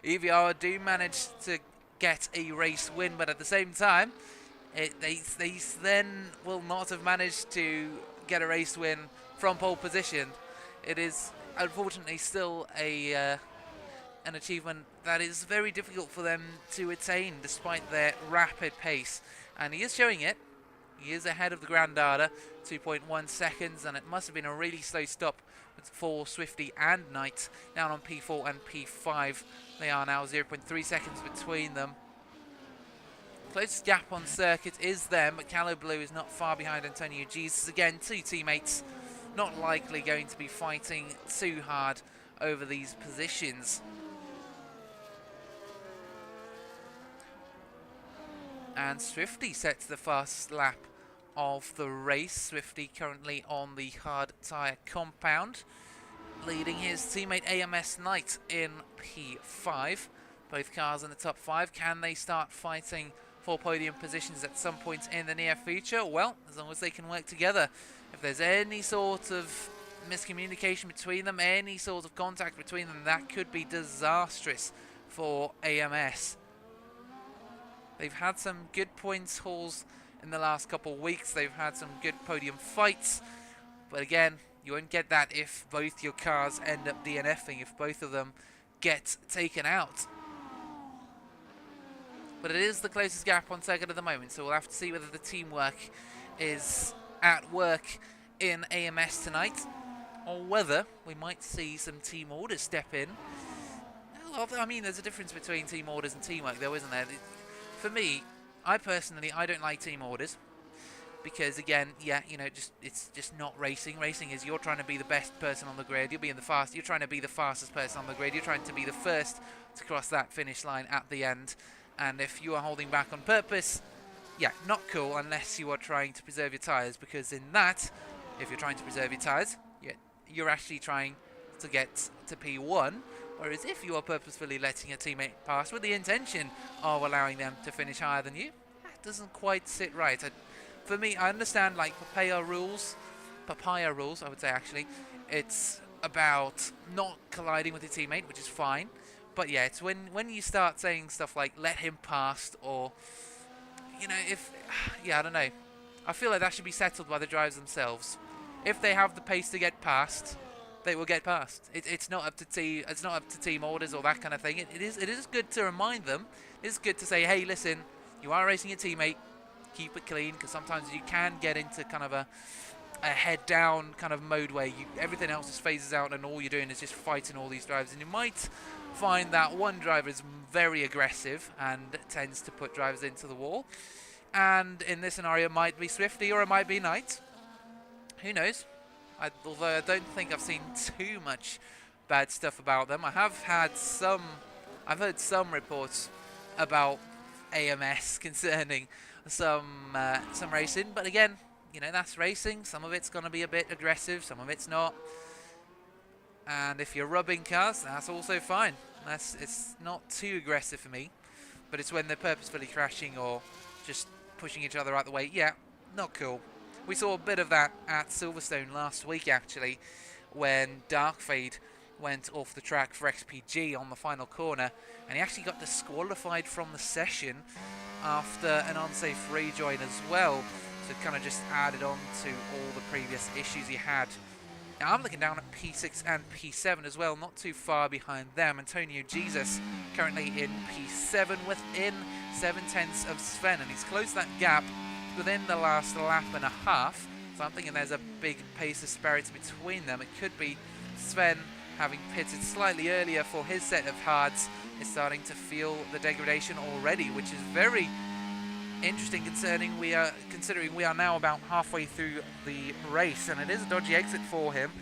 EVR do manage to get a race win, but at the same time, they then will not have managed to get a race win from pole position. It is unfortunately still an achievement that is very difficult for them to attain despite their rapid pace, and he is showing it. He is ahead of the Grandada, 2.1 seconds, and it must have been a really slow stop for Swifty and Knight, down on P4 and P5. They are now 0.3 seconds between them. Closest gap on circuit is them, but Callow Blue is not far behind Antonio Jesus. Again, two teammates not likely going to be fighting too hard over these positions. And Swifty sets the fastest lap of the race. Swifty currently on the hard tyre compound, leading his teammate AMS Knight in P5. Both cars in the top 5. Can they start fighting for podium positions at some point in the near future? Well, as long as they can work together. If there's any sort of miscommunication between them, any sort of contact between them, that could be disastrous for AMS. They've had some good points hauls in the last couple of weeks. They've had some good podium fights. But again, you won't get that if both your cars end up DNFing, if both of them get taken out. But it is the closest gap on circuit at the moment, so we'll have to see whether the teamwork is at work in AMS tonight, or whether we might see some team orders step in. Well, I mean, there's a difference between team orders and teamwork, though, isn't there? For me, I don't like team orders. Because again, yeah, you know, it's just not racing. Racing is you're trying to be the best person on the grid. You're trying to be the fastest person on the grid. You're trying to be the first to cross that finish line at the end. And if you are holding back on purpose, yeah, not cool unless you are trying to preserve your tyres. Because in that, if you're trying to preserve your tyres, you're actually trying to get to P1. Whereas if you are purposefully letting a teammate pass with the intention of allowing them to finish higher than you, that doesn't quite sit right. For me, I understand like papaya rules, I would say actually. It's about not colliding with your teammate, which is fine. But yeah, it's when you start saying stuff like let him pass, or you know, I don't know. I feel like that should be settled by the drivers themselves. If they have the pace to get past, they will get past. It's not up to team orders or that kind of thing. It is good to remind them. It is good to say, hey, listen, you are racing your teammate. Keep it clean, because sometimes you can get into kind of a head down kind of mode where everything else just phases out and all you're doing is just fighting all these drivers, and you might find that one driver is very aggressive and tends to put drivers into the wall, and in this scenario it might be Swifty or it might be Knight. Who knows? Although I don't think I've seen too much bad stuff about them. I've heard some reports about AMS concerning some racing, but again, you know, that's racing. Some of it's going to be a bit aggressive, some of it's not. And if you're rubbing cars, that's also fine. It's not too aggressive for me. But it's when they're purposefully crashing or just pushing each other out the way. Yeah, not cool. We saw a bit of that at Silverstone last week, actually, when Darkfade went off the track for XPG on the final corner, and he actually got disqualified from the session after an unsafe rejoin as well. So it kind of just added on to all the previous issues he had. Now I'm looking down at P6 and P7 as well, not too far behind them. Antonio Jesus currently in P7 within 7/10 of Sven, and he's closed that gap within the last lap and a half. So I'm thinking there's a big pace disparity between them. It could be Sven, having pitted slightly earlier for his set of hards, is starting to feel the degradation already, which is very interesting considering we are now about halfway through the race, and it is a dodgy exit for him.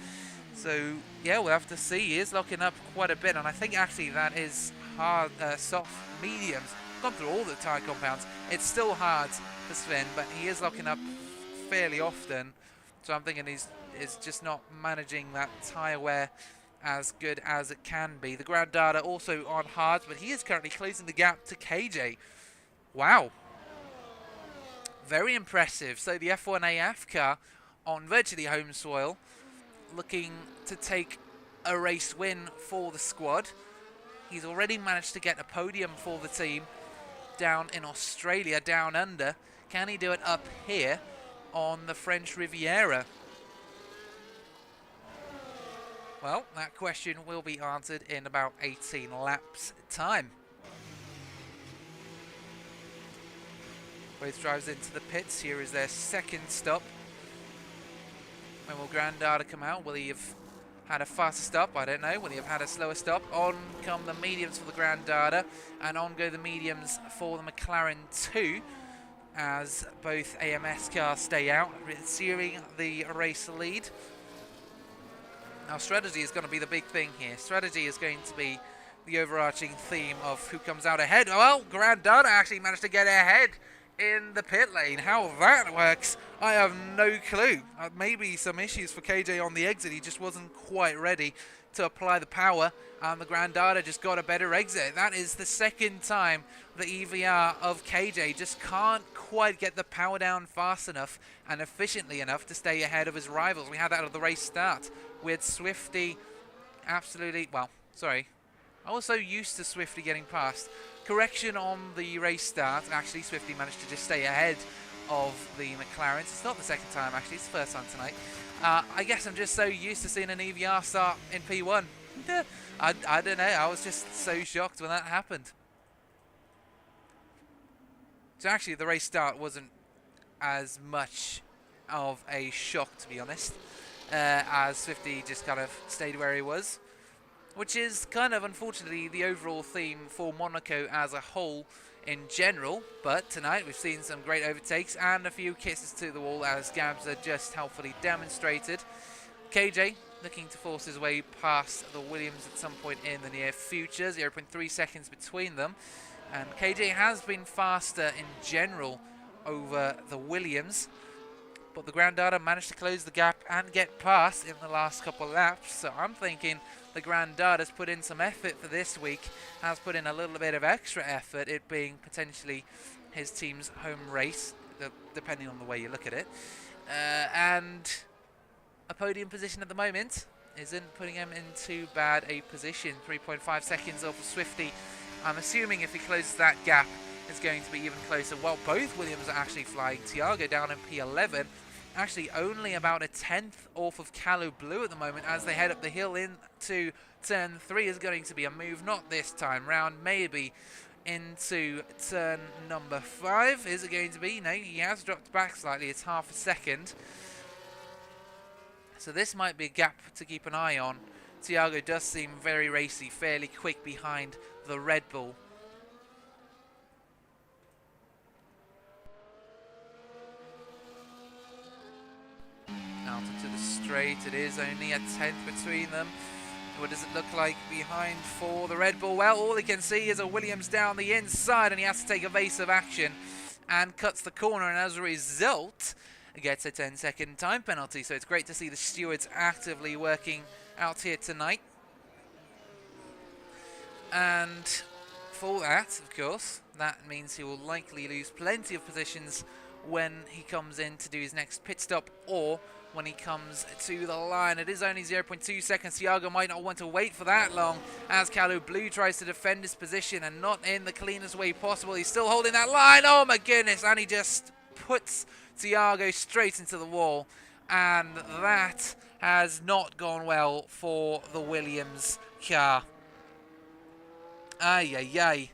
So yeah, we'll have to see. He is locking up quite a bit, and I think actually that is hard, soft mediums. Gone through all the tyre compounds. It's still hard for Sven, but he is locking up fairly often. So I'm thinking he's just not managing that tyre wear as good as it can be. The ground data also on hards, but he is currently closing the gap to KJ. Wow. Very impressive. So the F1AF car on virtually home soil, looking to take a race win for the squad. He's already managed to get a podium for the team down in Australia, down under. Can he do it up here on the French Riviera? Well, that question will be answered in about 18 laps time. Both drives into the pits. Here is their second stop. When will Grandada come out? Will he have had a faster stop? I don't know. Will he have had a slower stop? On come the mediums for the Grandada, and on go the mediums for the McLaren 2, as both AMS cars stay out, searing the race lead. Now strategy is going to be the big thing here. Strategy is going to be the overarching theme of who comes out ahead. Well, Grandada actually managed to get ahead in the pit lane. How that works, I have no clue. Maybe some issues for KJ on the exit. He just wasn't quite ready to apply the power, and the Grandada just got a better exit. That is the second time the EVR of KJ just can't quite get the power down fast enough and efficiently enough to stay ahead of his rivals. We had that at the race start with Swifty absolutely, well, sorry, I was so used to Swifty getting past. Correction on the race start. Actually, Swifty managed to just stay ahead of the McLarens. It's not the second time, actually. It's the first time tonight. I guess I'm just so used to seeing an EVR start in P1. I don't know. I was just so shocked when that happened. So actually, the race start wasn't as much of a shock, to be honest, as Swifty just kind of stayed where he was. Which is kind of, unfortunately, the overall theme for Monaco as a whole in general. But tonight we've seen some great overtakes and a few kisses to the wall, as Gabza just helpfully demonstrated. KJ looking to force his way past the Williams at some point in the near future. 0.3 seconds between them. And KJ has been faster in general over the Williams. But the Grandada managed to close the gap and get past in the last couple of laps. So I'm thinking the Grandada's put in some effort for this week, has put in a little bit of extra effort, it being potentially his team's home race, depending on the way you look at it. And a podium position at the moment isn't putting him in too bad a position. 3.5 seconds off of Swifty. I'm assuming if he closes that gap, it's going to be even closer. Well, both Williams are actually flying. Tiago down in P11. Actually only about a 10th off of Calou Blue at the moment as they head up the hill into turn 3. Is going to be a move, not this time round, maybe into turn number 5. Is it going to be? No, he has dropped back slightly. It's half a second. So this might be a gap to keep an eye on. Tiago does seem very racy, fairly quick behind the Red Bull. Out into the straight, it is only a 10th between them. What does it look like behind for the Red Bull? Well, all he can see is a Williams down the inside, and he has to take evasive action and cuts the corner, and as a result gets a 10-second time penalty. So it's great to see the stewards actively working out here tonight. And for that, of course, that means he will likely lose plenty of positions when he comes in to do his next pit stop, or when he comes to the line. It is only 0.2 seconds. Thiago might not want to wait for that long as Kalu Blue tries to defend his position, and not in the cleanest way possible. He's still holding that line. Oh my goodness, and he just puts Thiago straight into the wall, and that has not gone well for the Williams car. Ay, ay, ay.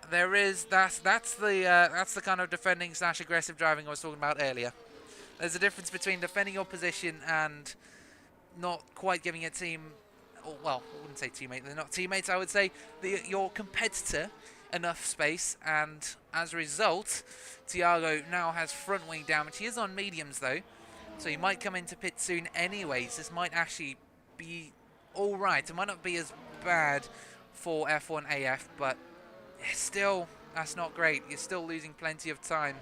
That's the kind of defending / aggressive driving I was talking about earlier. There's a difference between defending your position and not quite giving a team, well, I wouldn't say teammate, they're not teammates, I would say your competitor enough space, and as a result, Thiago now has front wing damage. He is on mediums though, so he might come into pit soon anyways. This might actually be alright. It might not be as bad for F1 AF, but still, that's not great. You're still losing plenty of time.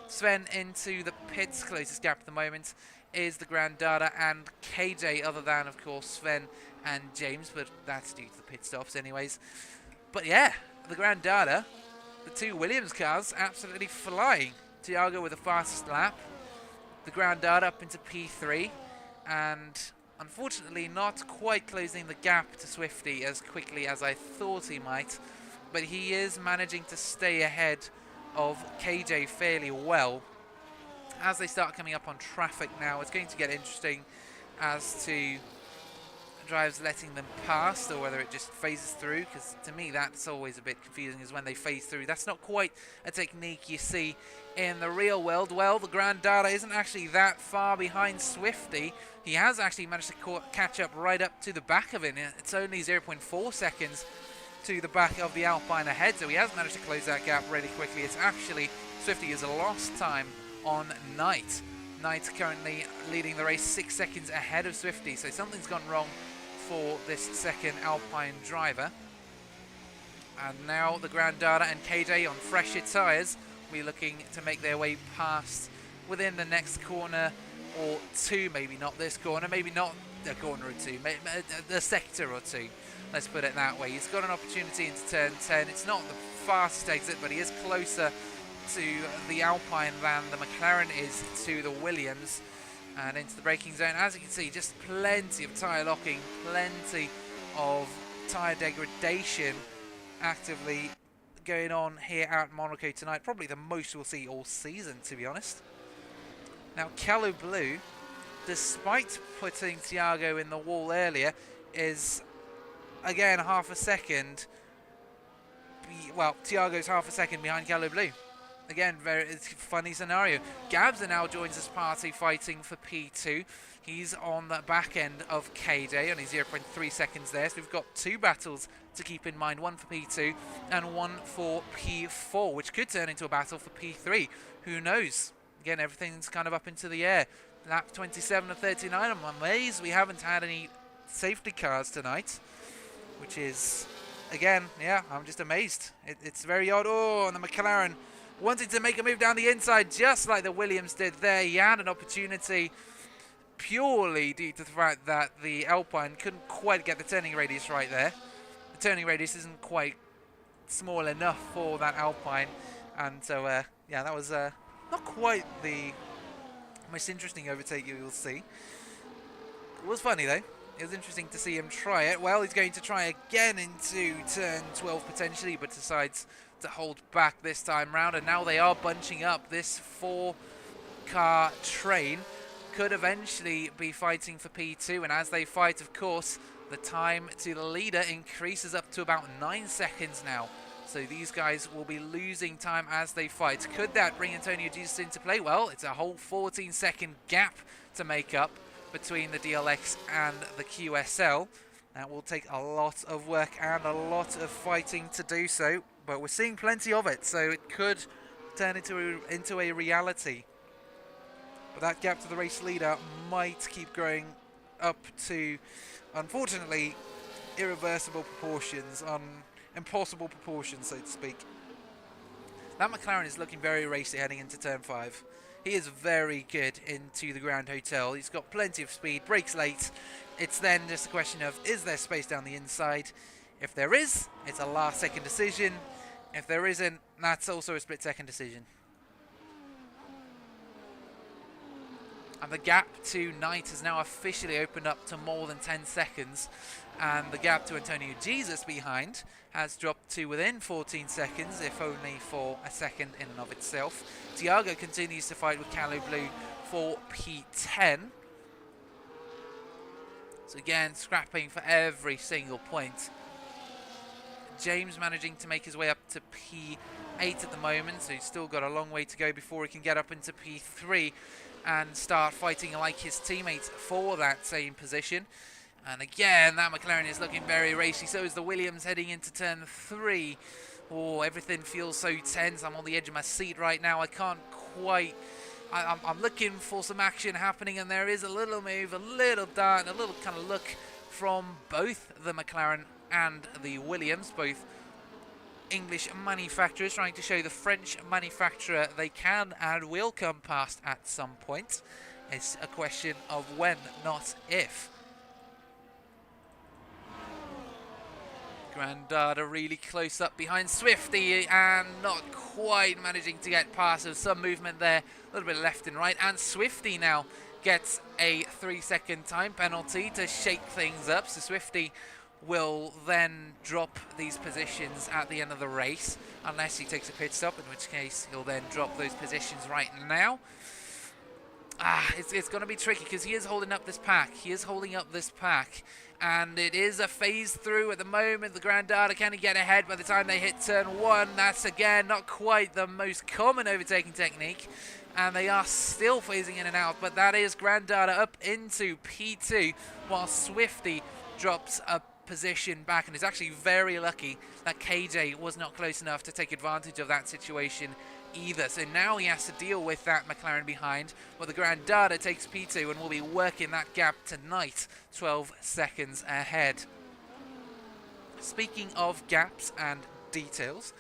Sven into the pits. Closest gap at the moment is the Grandada and KJ, other than, of course, Sven and James, but that's due to the pit stops anyways. But yeah, the Grandada, the two Williams cars, absolutely flying. Thiago with the fastest lap. The Grandada up into P3, and unfortunately not quite closing the gap to Swifty as quickly as I thought he might. But he is managing to stay ahead of KJ fairly well. As they start coming up on traffic now, it's going to get interesting as to drives letting them past, or whether it just phases through, because to me that's always a bit confusing, is when they phase through. That's not quite a technique you see in the real world. Well, the Grandada isn't actually that far behind Swifty. He has actually managed to catch up right up to the back of it. It's only 0.4 seconds to the back of the Alpine ahead, so he has managed to close that gap really quickly. It's actually, Swifty is a lost time on Knight. Knight currently leading the race 6 seconds ahead of Swifty, so something's gone wrong for this second Alpine driver. And now the Grandada and KJ on fresher tyres will be looking to make their way past within the next corner or two. Maybe not this corner, maybe not a corner or two, maybe a sector or two. Let's put it that way. He's got an opportunity into turn 10. It's not the fastest exit, but he is closer to the Alpine than the McLaren is to the Williams. And into the braking zone. As you can see, just plenty of tyre locking, plenty of tyre degradation actively going on here at Monaco tonight. Probably the most we'll see all season, to be honest. Now, Kalu Blue, despite putting Thiago in the wall earlier, is again half a second. Well, Thiago's half a second behind Kalu Blue. Again, it's a funny scenario. Gabs now joins this party fighting for P2. He's on the back end of KJ, only 0.3 seconds there. So we've got two battles to keep in mind, one for P2 and one for P4, which could turn into a battle for P3. Who knows? Again, everything's kind of up into the air. Lap 27 of 39. I'm amazed we haven't had any safety cars tonight, which is, again, yeah, I'm just amazed. It's very odd. Oh, and the McLaren wanted to make a move down the inside, just like the Williams did there. He had an opportunity purely due to the fact that the Alpine couldn't quite get the turning radius right there. The turning radius isn't quite small enough for that Alpine, and so yeah, that was not quite the most interesting overtake you will see. It was funny though. It was interesting to see him try it. Well, he's going to try again into turn 12 potentially, but decides to hold back this time round. And now they are bunching up. This 4-car train could eventually be fighting for P2. And as they fight, of course, the time to the leader increases up to about 9 seconds now. So these guys will be losing time as they fight. Could that bring Antonio Jesus into play? Well, it's a whole 14-second gap to make up between the DLX and the QSL. That will take a lot of work and a lot of fighting to do so, but we're seeing plenty of it, so it could turn into a reality. But that gap to the race leader might keep growing up to, unfortunately, irreversible proportions, impossible proportions, so to speak. That McLaren is looking very racy heading into turn 5. He is very good into the Grand Hotel. He's got plenty of speed, brakes late. It's then just a question of, is there space down the inside? If there is, it's a last second decision. If there isn't, that's also a split second decision. And the gap to Knight has now officially opened up to more than 10 seconds. And the gap to Antonio Jesus behind has dropped to within 14 seconds, if only for a second in and of itself. Tiago continues to fight with Calo Blue for P10. So again, scrapping for every single point. James managing to make his way up to P8 at the moment, so he's still got a long way to go before he can get up into P3 and start fighting like his teammates for that same position. And again, that McLaren is looking very racy. So is the Williams heading into turn 3. Oh, everything feels so tense. I'm on the edge of my seat right now. I can't quite... I'm looking for some action happening, and there is a little move, a little dart, a little kind of look from both the McLaren and the Williams, both English manufacturers trying to show the French manufacturer they can and will come past at some point. It's a question of when, not if. Grandada really close up behind Swifty and not quite managing to get past. There's some movement there, a little bit left and right, and Swifty now gets a 3-second time penalty to shake things up. So Swifty will then drop these positions at the end of the race, unless he takes a pit stop, in which case he'll then drop those positions right now. It's going to be tricky because he is holding up this pack. He is holding up this pack. And it is a phase through at the moment. The Grandada, can he get ahead by the time they hit turn 1? That's, again, not quite the most common overtaking technique. And they are still phasing in and out. But that is Grandada up into P2, while Swifty drops a position back. And is actually very lucky that KJ was not close enough to take advantage of that situation either. So now he has to deal with that McLaren behind, but the Grandada takes P2 and will be working that gap tonight, 12 seconds ahead. Speaking of gaps and details,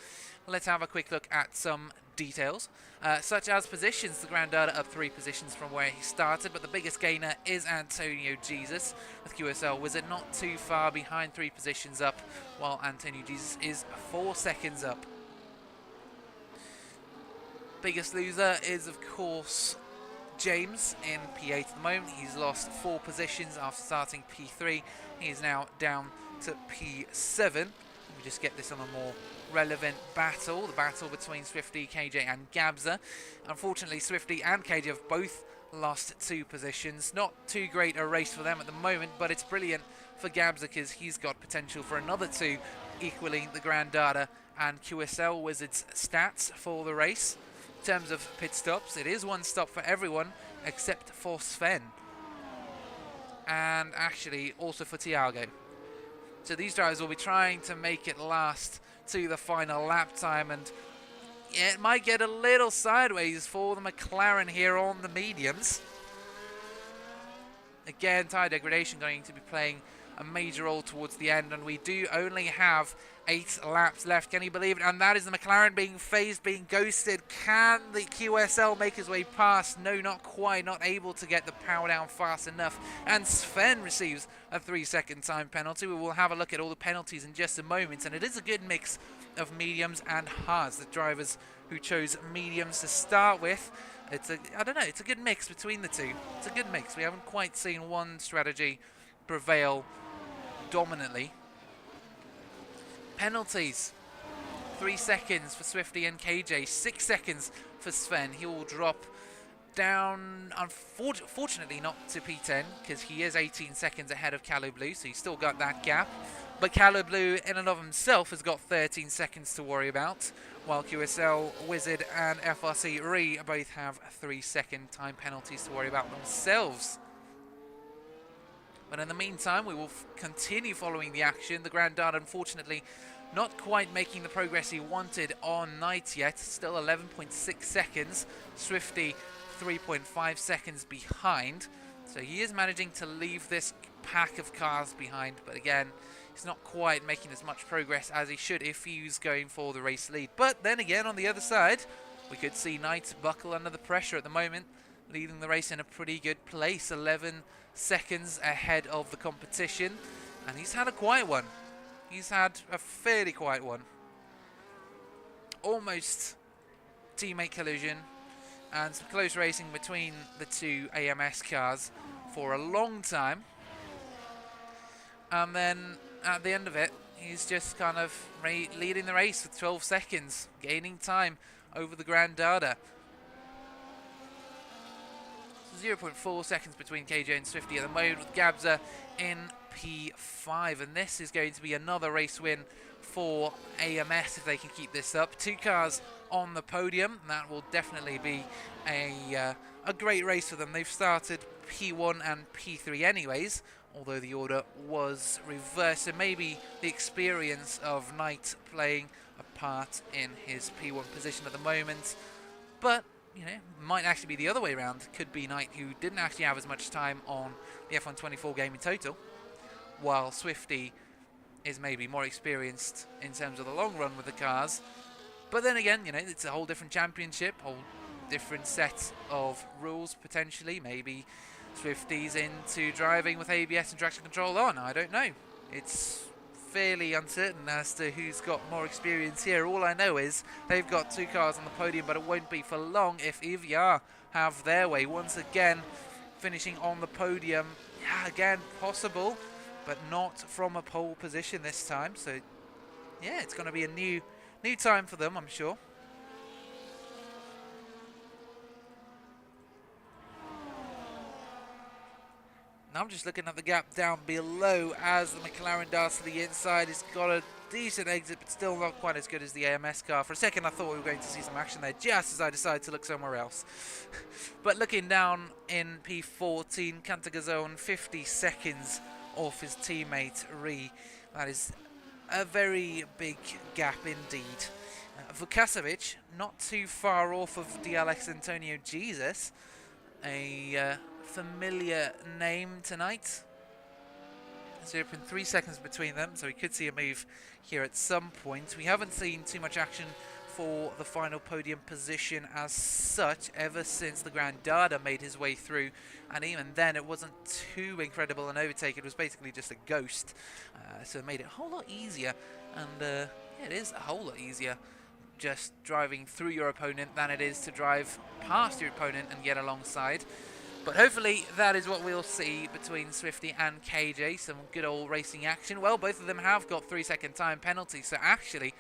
let's have a quick look at some details, such as positions. The Grandada up 3 positions from where he started, but the biggest gainer is Antonio Jesus, with QSL Wizard not too far behind, 3 positions up, while Antonio Jesus is 4 seconds up. Biggest loser is, of course, James in P8 at the moment. He's lost 4 positions after starting P3. He is now down to P7. Let me just get this on a more relevant battle. The battle between Swifty, KJ and Gabza. Unfortunately, Swifty and KJ have both lost 2 positions. Not too great a race for them at the moment, but it's brilliant for Gabza because he's got potential for another 2, equaling the Grandada and QSL Wizards stats for the race. In terms of pit stops, it is 1 stop for everyone except for Sven, and actually also for Tiago. So these drivers will be trying to make it last to the final lap time, and it might get a little sideways for the McLaren here on the mediums. Again, tyre degradation going to be playing a major role towards the end, and we do only have 8 laps left. Can you believe it? And that is the McLaren being phased, being ghosted. Can the QSL make his way past? No, not quite. Not able to get the power down fast enough. And Sven receives a 3-second time penalty. We will have a look at all the penalties in just a moment. And it is a good mix of mediums and hards. The drivers who chose mediums to start with. I don't know, it's a good mix between the two. It's a good mix. We haven't quite seen one strategy prevail dominantly. Penalties. 3 seconds for Swifty and KJ. 6 seconds for Sven. He will drop down, unfortunately not to P10, because he is 18 seconds ahead of Calo Blue, so he's still got that gap. But Calo Blue in and of himself has got 13 seconds to worry about, while QSL, Wizard and FRC Re both have 3-second time penalties to worry about themselves. But in the meantime, we will continue following the action. The Grandada, unfortunately, not quite making the progress he wanted on Knight yet. Still 11.6 seconds. Swifty, 3.5 seconds behind. So he is managing to leave this pack of cars behind, but again, he's not quite making as much progress as he should if he's going for the race lead. But then again, on the other side, we could see Knight buckle under the pressure at the moment, leading the race in a pretty good place, 11 seconds ahead of the competition, and he's had a quiet one. He's had a fairly quiet one. Almost teammate collision and some close racing between the two AMS cars for a long time. And then at the end of it, he's just kind of leading the race with 12 seconds, gaining time over the Grand Dada. 0.4 seconds between KJ and Swifty at the moment, with Gabza in P5. And this is going to be another race win for AMS if they can keep this up. 2 cars on the podium. That will definitely be a great race for them. They've started P1 and P3 anyways, although the order was reversed. So maybe the experience of Knight playing a part in his P1 position at the moment. But, you know, might actually be the other way around. Could be Knight, who didn't actually have as much time on the F1 24 game in total, while Swifty is maybe more experienced in terms of the long run with the cars. But then again, you know, it's a whole different championship, whole different set of rules potentially. Maybe Swifty's into driving with ABS and traction control on. I don't know. It's fairly uncertain as to who's got more experience here. All I know is they've got 2 cars on the podium, but it won't be for long if EVR have their way. Once again, finishing on the podium. Yeah, again, possible, but not from a pole position this time. So, yeah, it's going to be a new time for them, I'm sure. Now I'm just looking at the gap down below as the McLaren darts to the inside. It's got a decent exit, but still not quite as good as the AMS car. For a second, I thought we were going to see some action there, just as I decided to look somewhere else. But looking down in P14, Cantagazone 50 seconds off his teammate Ree. That is a very big gap indeed. Vukasovic not too far off of DLX Antonio Jesus, a familiar name tonight. 0.3 seconds between them, so we could see a move here at some point. We haven't seen too much action for the final podium position as such ever since the Grand Dada made his way through, and even then it wasn't too incredible an overtake. It was basically just a ghost, so it made it a whole lot easier. And yeah, it is a whole lot easier just driving through your opponent than it is to drive past your opponent and get alongside. But hopefully that is what we'll see between Swifty and KJ, some good old racing action. Well, both of them have got 3-second time penalties, so actually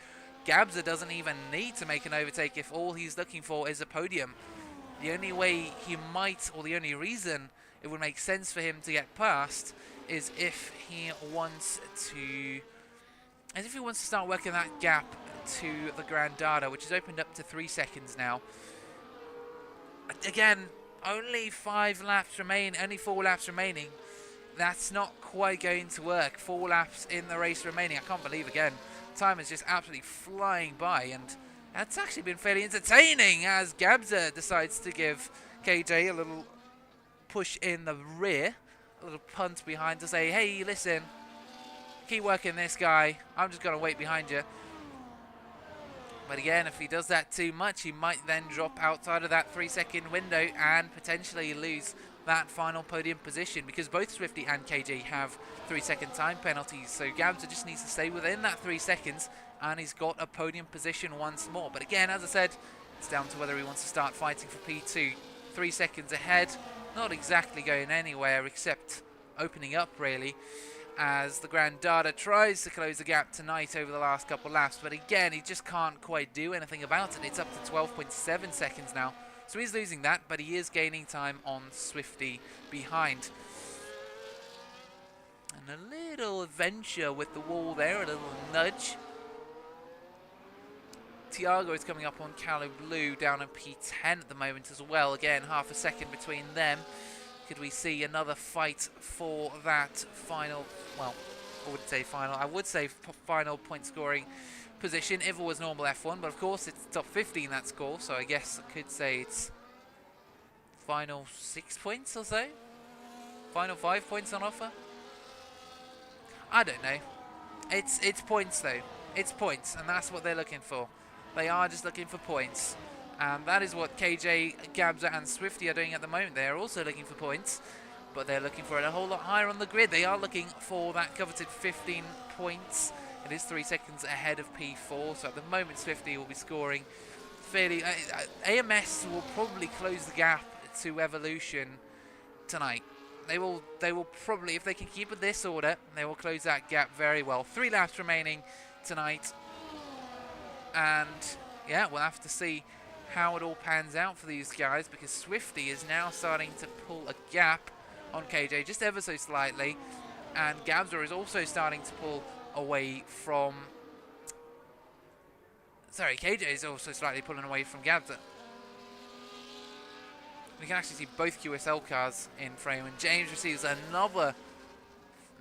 Gabza doesn't even need to make an overtake if all he's looking for is a podium. The only way he might, or the only reason it would make sense for him to get past is if he wants to start working that gap to the Grand Dada, which has opened up to 3 seconds now. Again, only 4 laps remaining. That's not quite going to work. 4 laps in the race remaining. I can't believe, again, time is just absolutely flying by, and that's actually been fairly entertaining as Gabza decides to give KJ a little push in the rear, a little punt behind to say, hey, listen, keep working this guy, I'm just going to wait behind you. But again, if he does that too much, he might then drop outside of that 3-second window and potentially lose that final podium position, because both Swifty and KJ have 3-second time penalties. So Gabza just needs to stay within that 3 seconds and he's got a podium position once more. But again, as I said, it's down to whether he wants to start fighting for P2. 3 seconds ahead, not exactly going anywhere except opening up really, as the Grand Dada tries to close the gap tonight over the last couple laps, but again, he just can't quite do anything about it. It's up to 12.7 seconds now, so he's losing that, but he is gaining time on Swifty behind. And a little adventure with the wall there, a little nudge. Tiago is coming up on Calo Blue down in P10 at the moment as well. Again, half a second between them. Could we see another fight for that final, well, I wouldn't say final, I would say final point scoring position if it was normal F1, but of course it's top 15 that score, so I guess I could say it's final 6 points or so, final 5 points on offer. I don't know. It's points though. It's points, and that's what they're looking for. They are just looking for points. And that is what KJ, Gabza and Swifty are doing at the moment. They're also looking for points, but they're looking for it a whole lot higher on the grid. They are looking for that coveted 15 points. It is 3 seconds ahead of P4, so at the moment Swifty will be scoring fairly... AMS will probably close the gap to Evolution tonight. They will probably, if they can keep it this order, they will close that gap very well. 3 laps remaining tonight. And yeah, we'll have to see how it all pans out for these guys, because Swifty is now starting to pull a gap on KJ just ever so slightly, and Gabza is also starting to pull away from... Sorry, KJ is also slightly pulling away from Gabza. We can actually see both QSL cars in frame, and James receives another...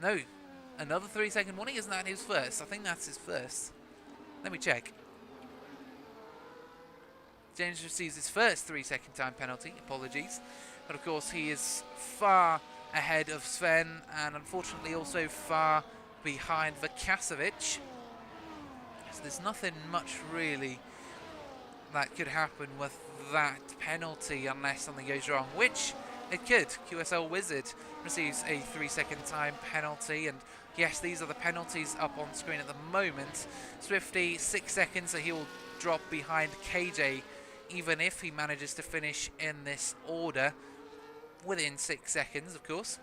No, another 3-second warning. Isn't that his first? I think that's his first. Let me check. James receives his first 3-second time penalty. Apologies. But of course, he is far ahead of Sven, and unfortunately also far behind Vukasovic. So there's nothing much really that could happen with that penalty unless something goes wrong, which it could. QSL Wizard receives a 3-second time penalty, and yes, these are the penalties up on screen at the moment. Swifty 6 seconds, so he will drop behind KJ even if he manages to finish in this order within 6 seconds, of course.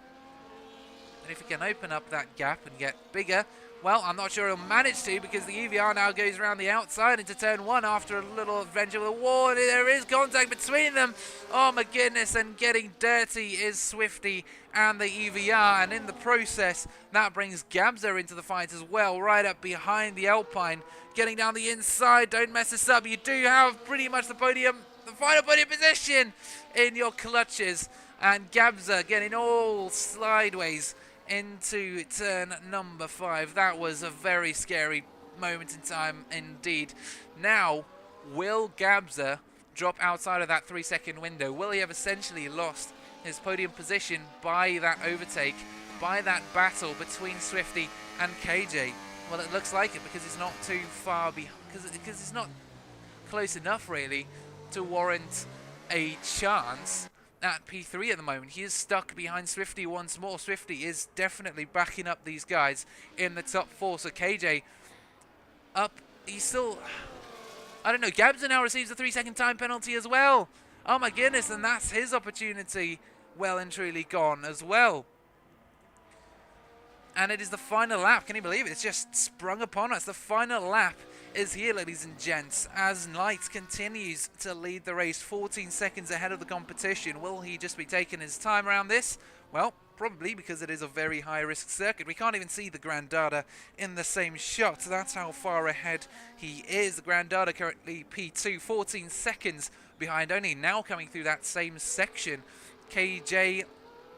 And if he can open up that gap and get bigger, well, I'm not sure he'll manage to, because the EVR now goes around the outside into turn 1 after a little adventure with a wall. There is contact between them. Oh my goodness, and getting dirty is Swifty and the EVR, and in the process, that brings Gabza into the fight as well, right up behind the Alpine, getting down the inside. Don't mess this up. You do have pretty much the podium, the final podium position in your clutches, and Gabza getting all sideways into turn number 5. That was a very scary moment in time indeed. Now, will Gabza drop outside of that 3-second window? Will he have essentially lost his podium position by that overtake, by that battle between Swifty and KJ? Well, it looks like it, because it's not too far behind, because it's not close enough really to warrant a chance at P3 at the moment. He is stuck behind Swifty once more. Swifty is definitely backing up these guys in the top 4. So KJ up, he's still... I don't know, Gabza now receives a 3-second time penalty as well. Oh my goodness, and that's his opportunity well and truly gone as well. And it is the final lap. Can you believe it? It's just sprung upon us. The final lap is here, ladies and gents, as Knight continues to lead the race 14 seconds ahead of the competition. Will he just be taking his time around this? Well, probably, because it is a very high-risk circuit. We can't even see the Grandada in the same shot. That's how far ahead he is. The Grandada currently P2, 14 seconds behind, only now coming through that same section. KJ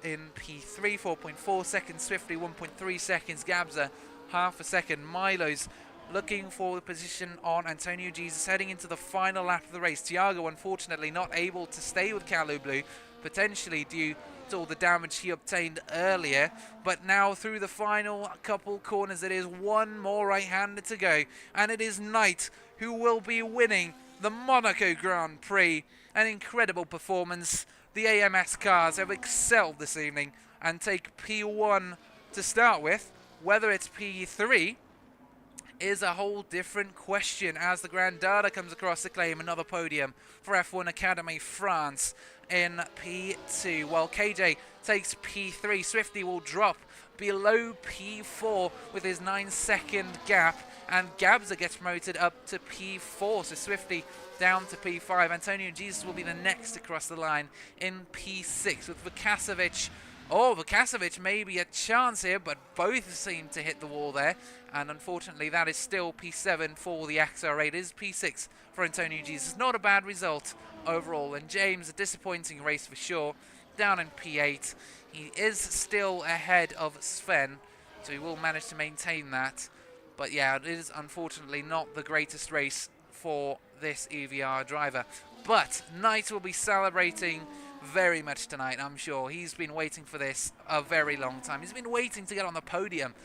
in P3, 4.4 seconds. Swifty, 1.3 seconds. Gabza, half a second. Milo's looking for the position on Antonio Jesus heading into the final lap of the race. Tiago, unfortunately, not able to stay with Kalu Blue, potentially due to all the damage he obtained earlier. But now through the final couple corners, it is one more right-hander to go, and it is Knight who will be winning the Monaco Grand Prix. An incredible performance. The AMS cars have excelled this evening and take P1 to start with. Whether it's P3 is a whole different question, as the Grandada comes across to claim another podium for F1 Academy France in P2. While KJ takes P3, Swifty will drop below P4 with his 9-second gap, and Gabza gets promoted up to P4, so Swifty down to P5. Antonio Jesus will be the next to cross the line in P6 with Vukasovic. Oh, Vukasovic may be a chance here, but both seem to hit the wall there. And unfortunately, that is still P7 for the XR8. It is P6 for Antonio Jesus. Not a bad result overall. And James, a disappointing race for sure. Down in P8. He is still ahead of Sven, so he will manage to maintain that. But yeah, it is unfortunately not the greatest race for this EVR driver. But Knight will be celebrating very much tonight, I'm sure. He's been waiting for this a very long time. He's been waiting to get on the podium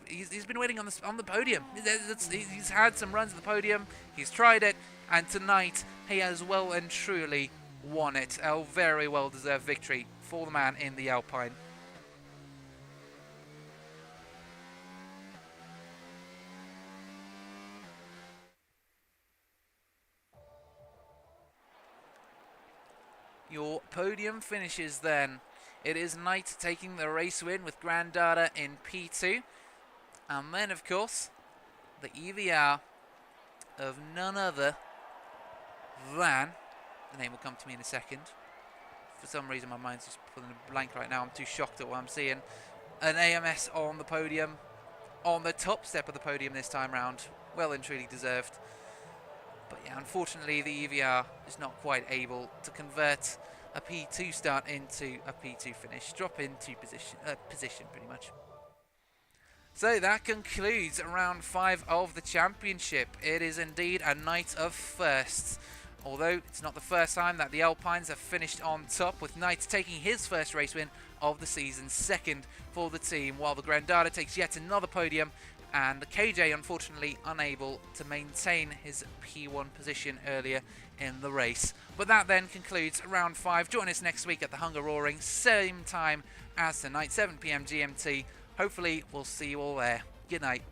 he's been waiting on the podium. He's had some runs at the podium. He's tried it, and tonight he has well and truly won it. A very well deserved victory for the man in the Alpine. Your podium finishes then. It is Knight taking the race win with Grandada in P2. And then, of course, the EVR of none other than... The name will come to me in a second. For some reason, my mind's just pulling a blank right now. I'm too shocked at what I'm seeing. An AMS on the podium. On the top step of the podium this time round. Well and truly deserved. But yeah, unfortunately, the EVR is not quite able to convert a P2 start into a P2 finish. Drop into position, pretty much. So that concludes round 5 of the championship. It is indeed a night of firsts. Although it's not the first time that the Alpines have finished on top, with Knight taking his first race win of the season, second for the team, while the Grandada takes yet another podium, and the KJ unfortunately unable to maintain his P1 position earlier in the race. But that then concludes round 5. Join us next week at the Hunger Roaring, same time as tonight, 7 PM GMT. Hopefully we'll see you all there. Good night.